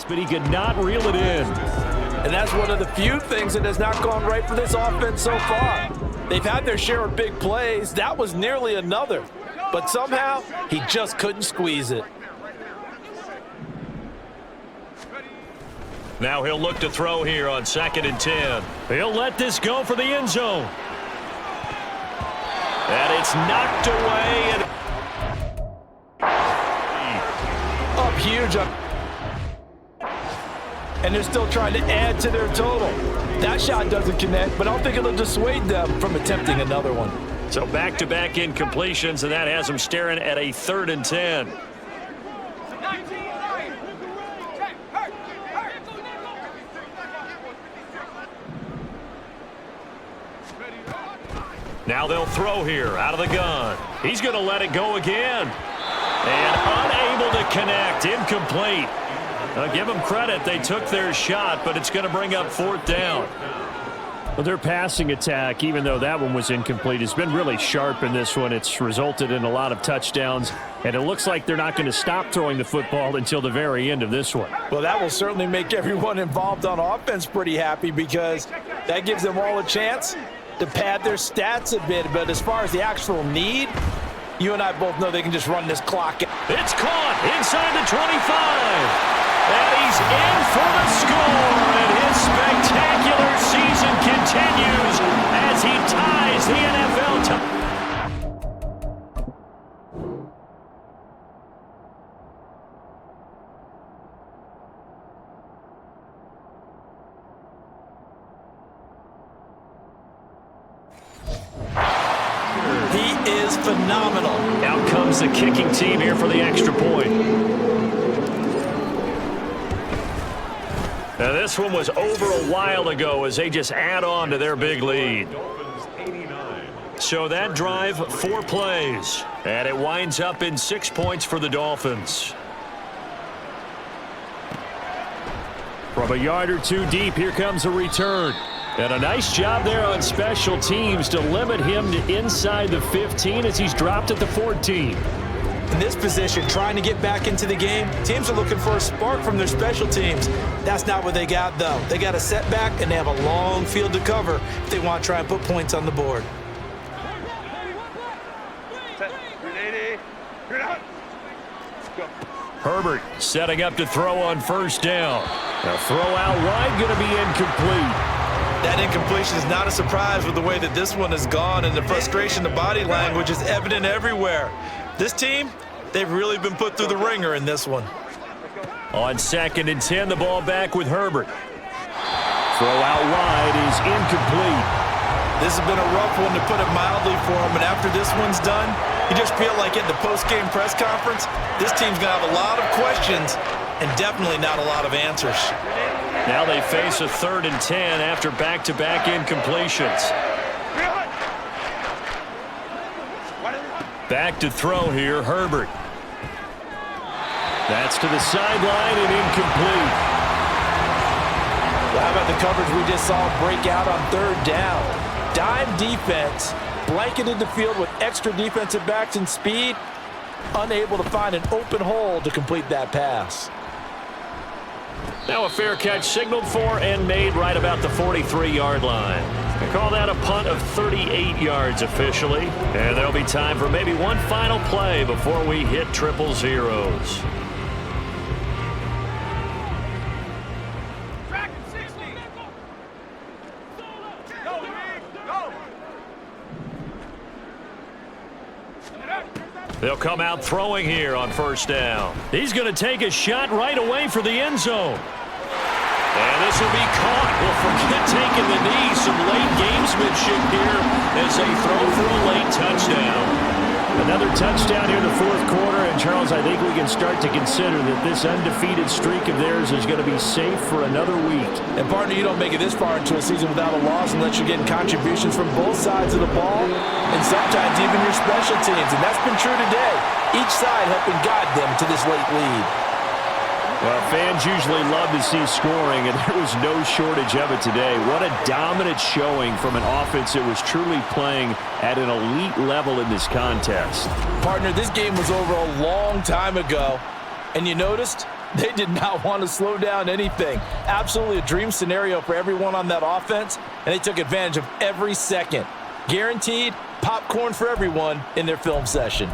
But he could not reel it in. And that's one of the few things that has not gone right for this offense so far. They've had their share of big plays. That was nearly another. But somehow, he just couldn't squeeze it. Now he'll look to throw here on 2nd and 10. He'll let this go for the end zone. And it's knocked away. And Up huge. And they're still trying to add to their total. That shot doesn't connect, but I don't think it'll dissuade them from attempting another one. So back-to-back incompletions, and that has them staring at a 3rd and 10. Now they'll throw here out of the gun. He's going to let it go again. And unable to connect. Incomplete. Give them credit. They took their shot, but it's going to bring up 4th down. Well, their passing attack, even though that one was incomplete, has been really sharp in this one. It's resulted in a lot of touchdowns, and it looks like they're not going to stop throwing the football until the very end of this one. Well, that will certainly make everyone involved on offense pretty happy because that gives them all a chance to pad their stats a bit. But as far as the actual need, you and I both know they can just run this clock. It's caught inside the 25. And he's in for the score. And his spectacular season continues as he ties the NFL tie. He is phenomenal. Out comes the kicking team here for the extra point. Now this one was over a while ago as they just add on to their big lead. So that drive, 4 plays. And it winds up in 6 points for the Dolphins. From a yard or two deep, here comes a return. And a nice job there on special teams to limit him to inside the 15 as he's dropped at the 14. In this position, trying to get back into the game, teams are looking for a spark from their special teams. That's not what they got, though. They got a setback, and they have a long field to cover if they want to try and put points on the board. Herbert setting up to throw on 1st down. A throw out wide, going to be incomplete. That incompletion is not a surprise with the way that this one has gone, and the frustration, the body language is evident everywhere. This team, they've really been put through the ringer in this one. On 2nd and 10, the ball back with Herbert. Throw out wide is incomplete. This has been a rough one, to put it mildly, for him, and after this one's done, you just feel like at the post-game press conference, this team's going to have a lot of questions and definitely not a lot of answers. Now they face a 3rd and 10 after back-to-back incompletions. Back to throw here, Herbert. That's to the sideline and incomplete. Well, how about the coverage we just saw break out on 3rd down? Dime defense, blanketed the field with extra defensive backs and speed, unable to find an open hole to complete that pass. Now a fair catch signaled for and made right about the 43-yard line. They call that a punt of 38 yards officially, and there'll be time for maybe one final play before we hit triple zeros. Track and 60. Go, Reed, go. They'll come out throwing here on first down. He's going to take a shot right away for the end zone. And this will be caught. Well, forget taking the knee. Some late gamesmanship here as they throw for a late touchdown. Another touchdown here in the fourth quarter, and Charles, I think we can start to consider that this undefeated streak of theirs is going to be safe for another week. And partner, you don't make it this far into a season without a loss unless you're getting contributions from both sides of the ball and sometimes even your special teams. And that's been true today. Each side helping guide them to this late lead. Well, fans usually love to see scoring, and there was no shortage of it today. What a dominant showing from an offense that was truly playing at an elite level in this contest. Partner, this game was over a long time ago, and you noticed they did not want to slow down anything. Absolutely a dream scenario for everyone on that offense, and they took advantage of every second. Guaranteed popcorn for everyone in their film session.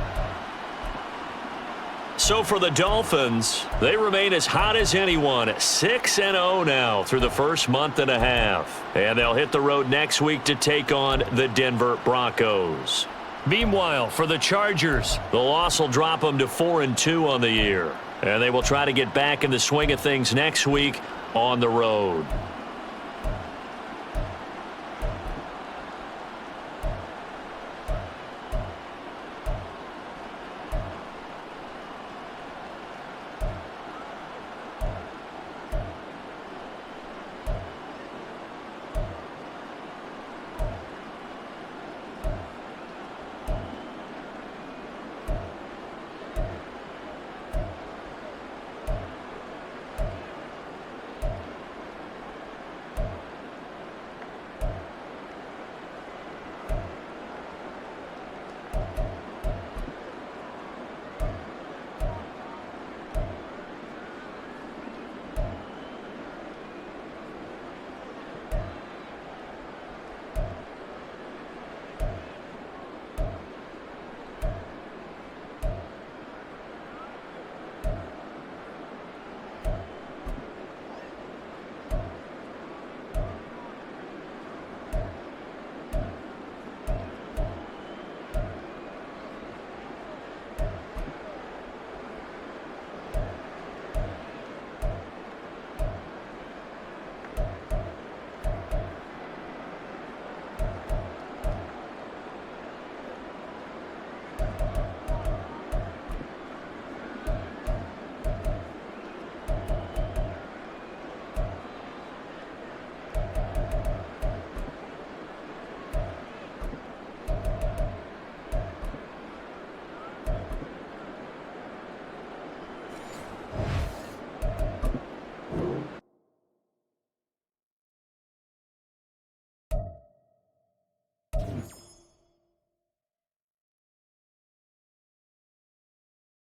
So for the Dolphins, they remain as hot as anyone, 6-0 now through the first month and a half. And they'll hit the road next week to take on the Denver Broncos. Meanwhile, for the Chargers, the loss will drop them to 4-2 on the year. And they will try to get back in the swing of things next week on the road.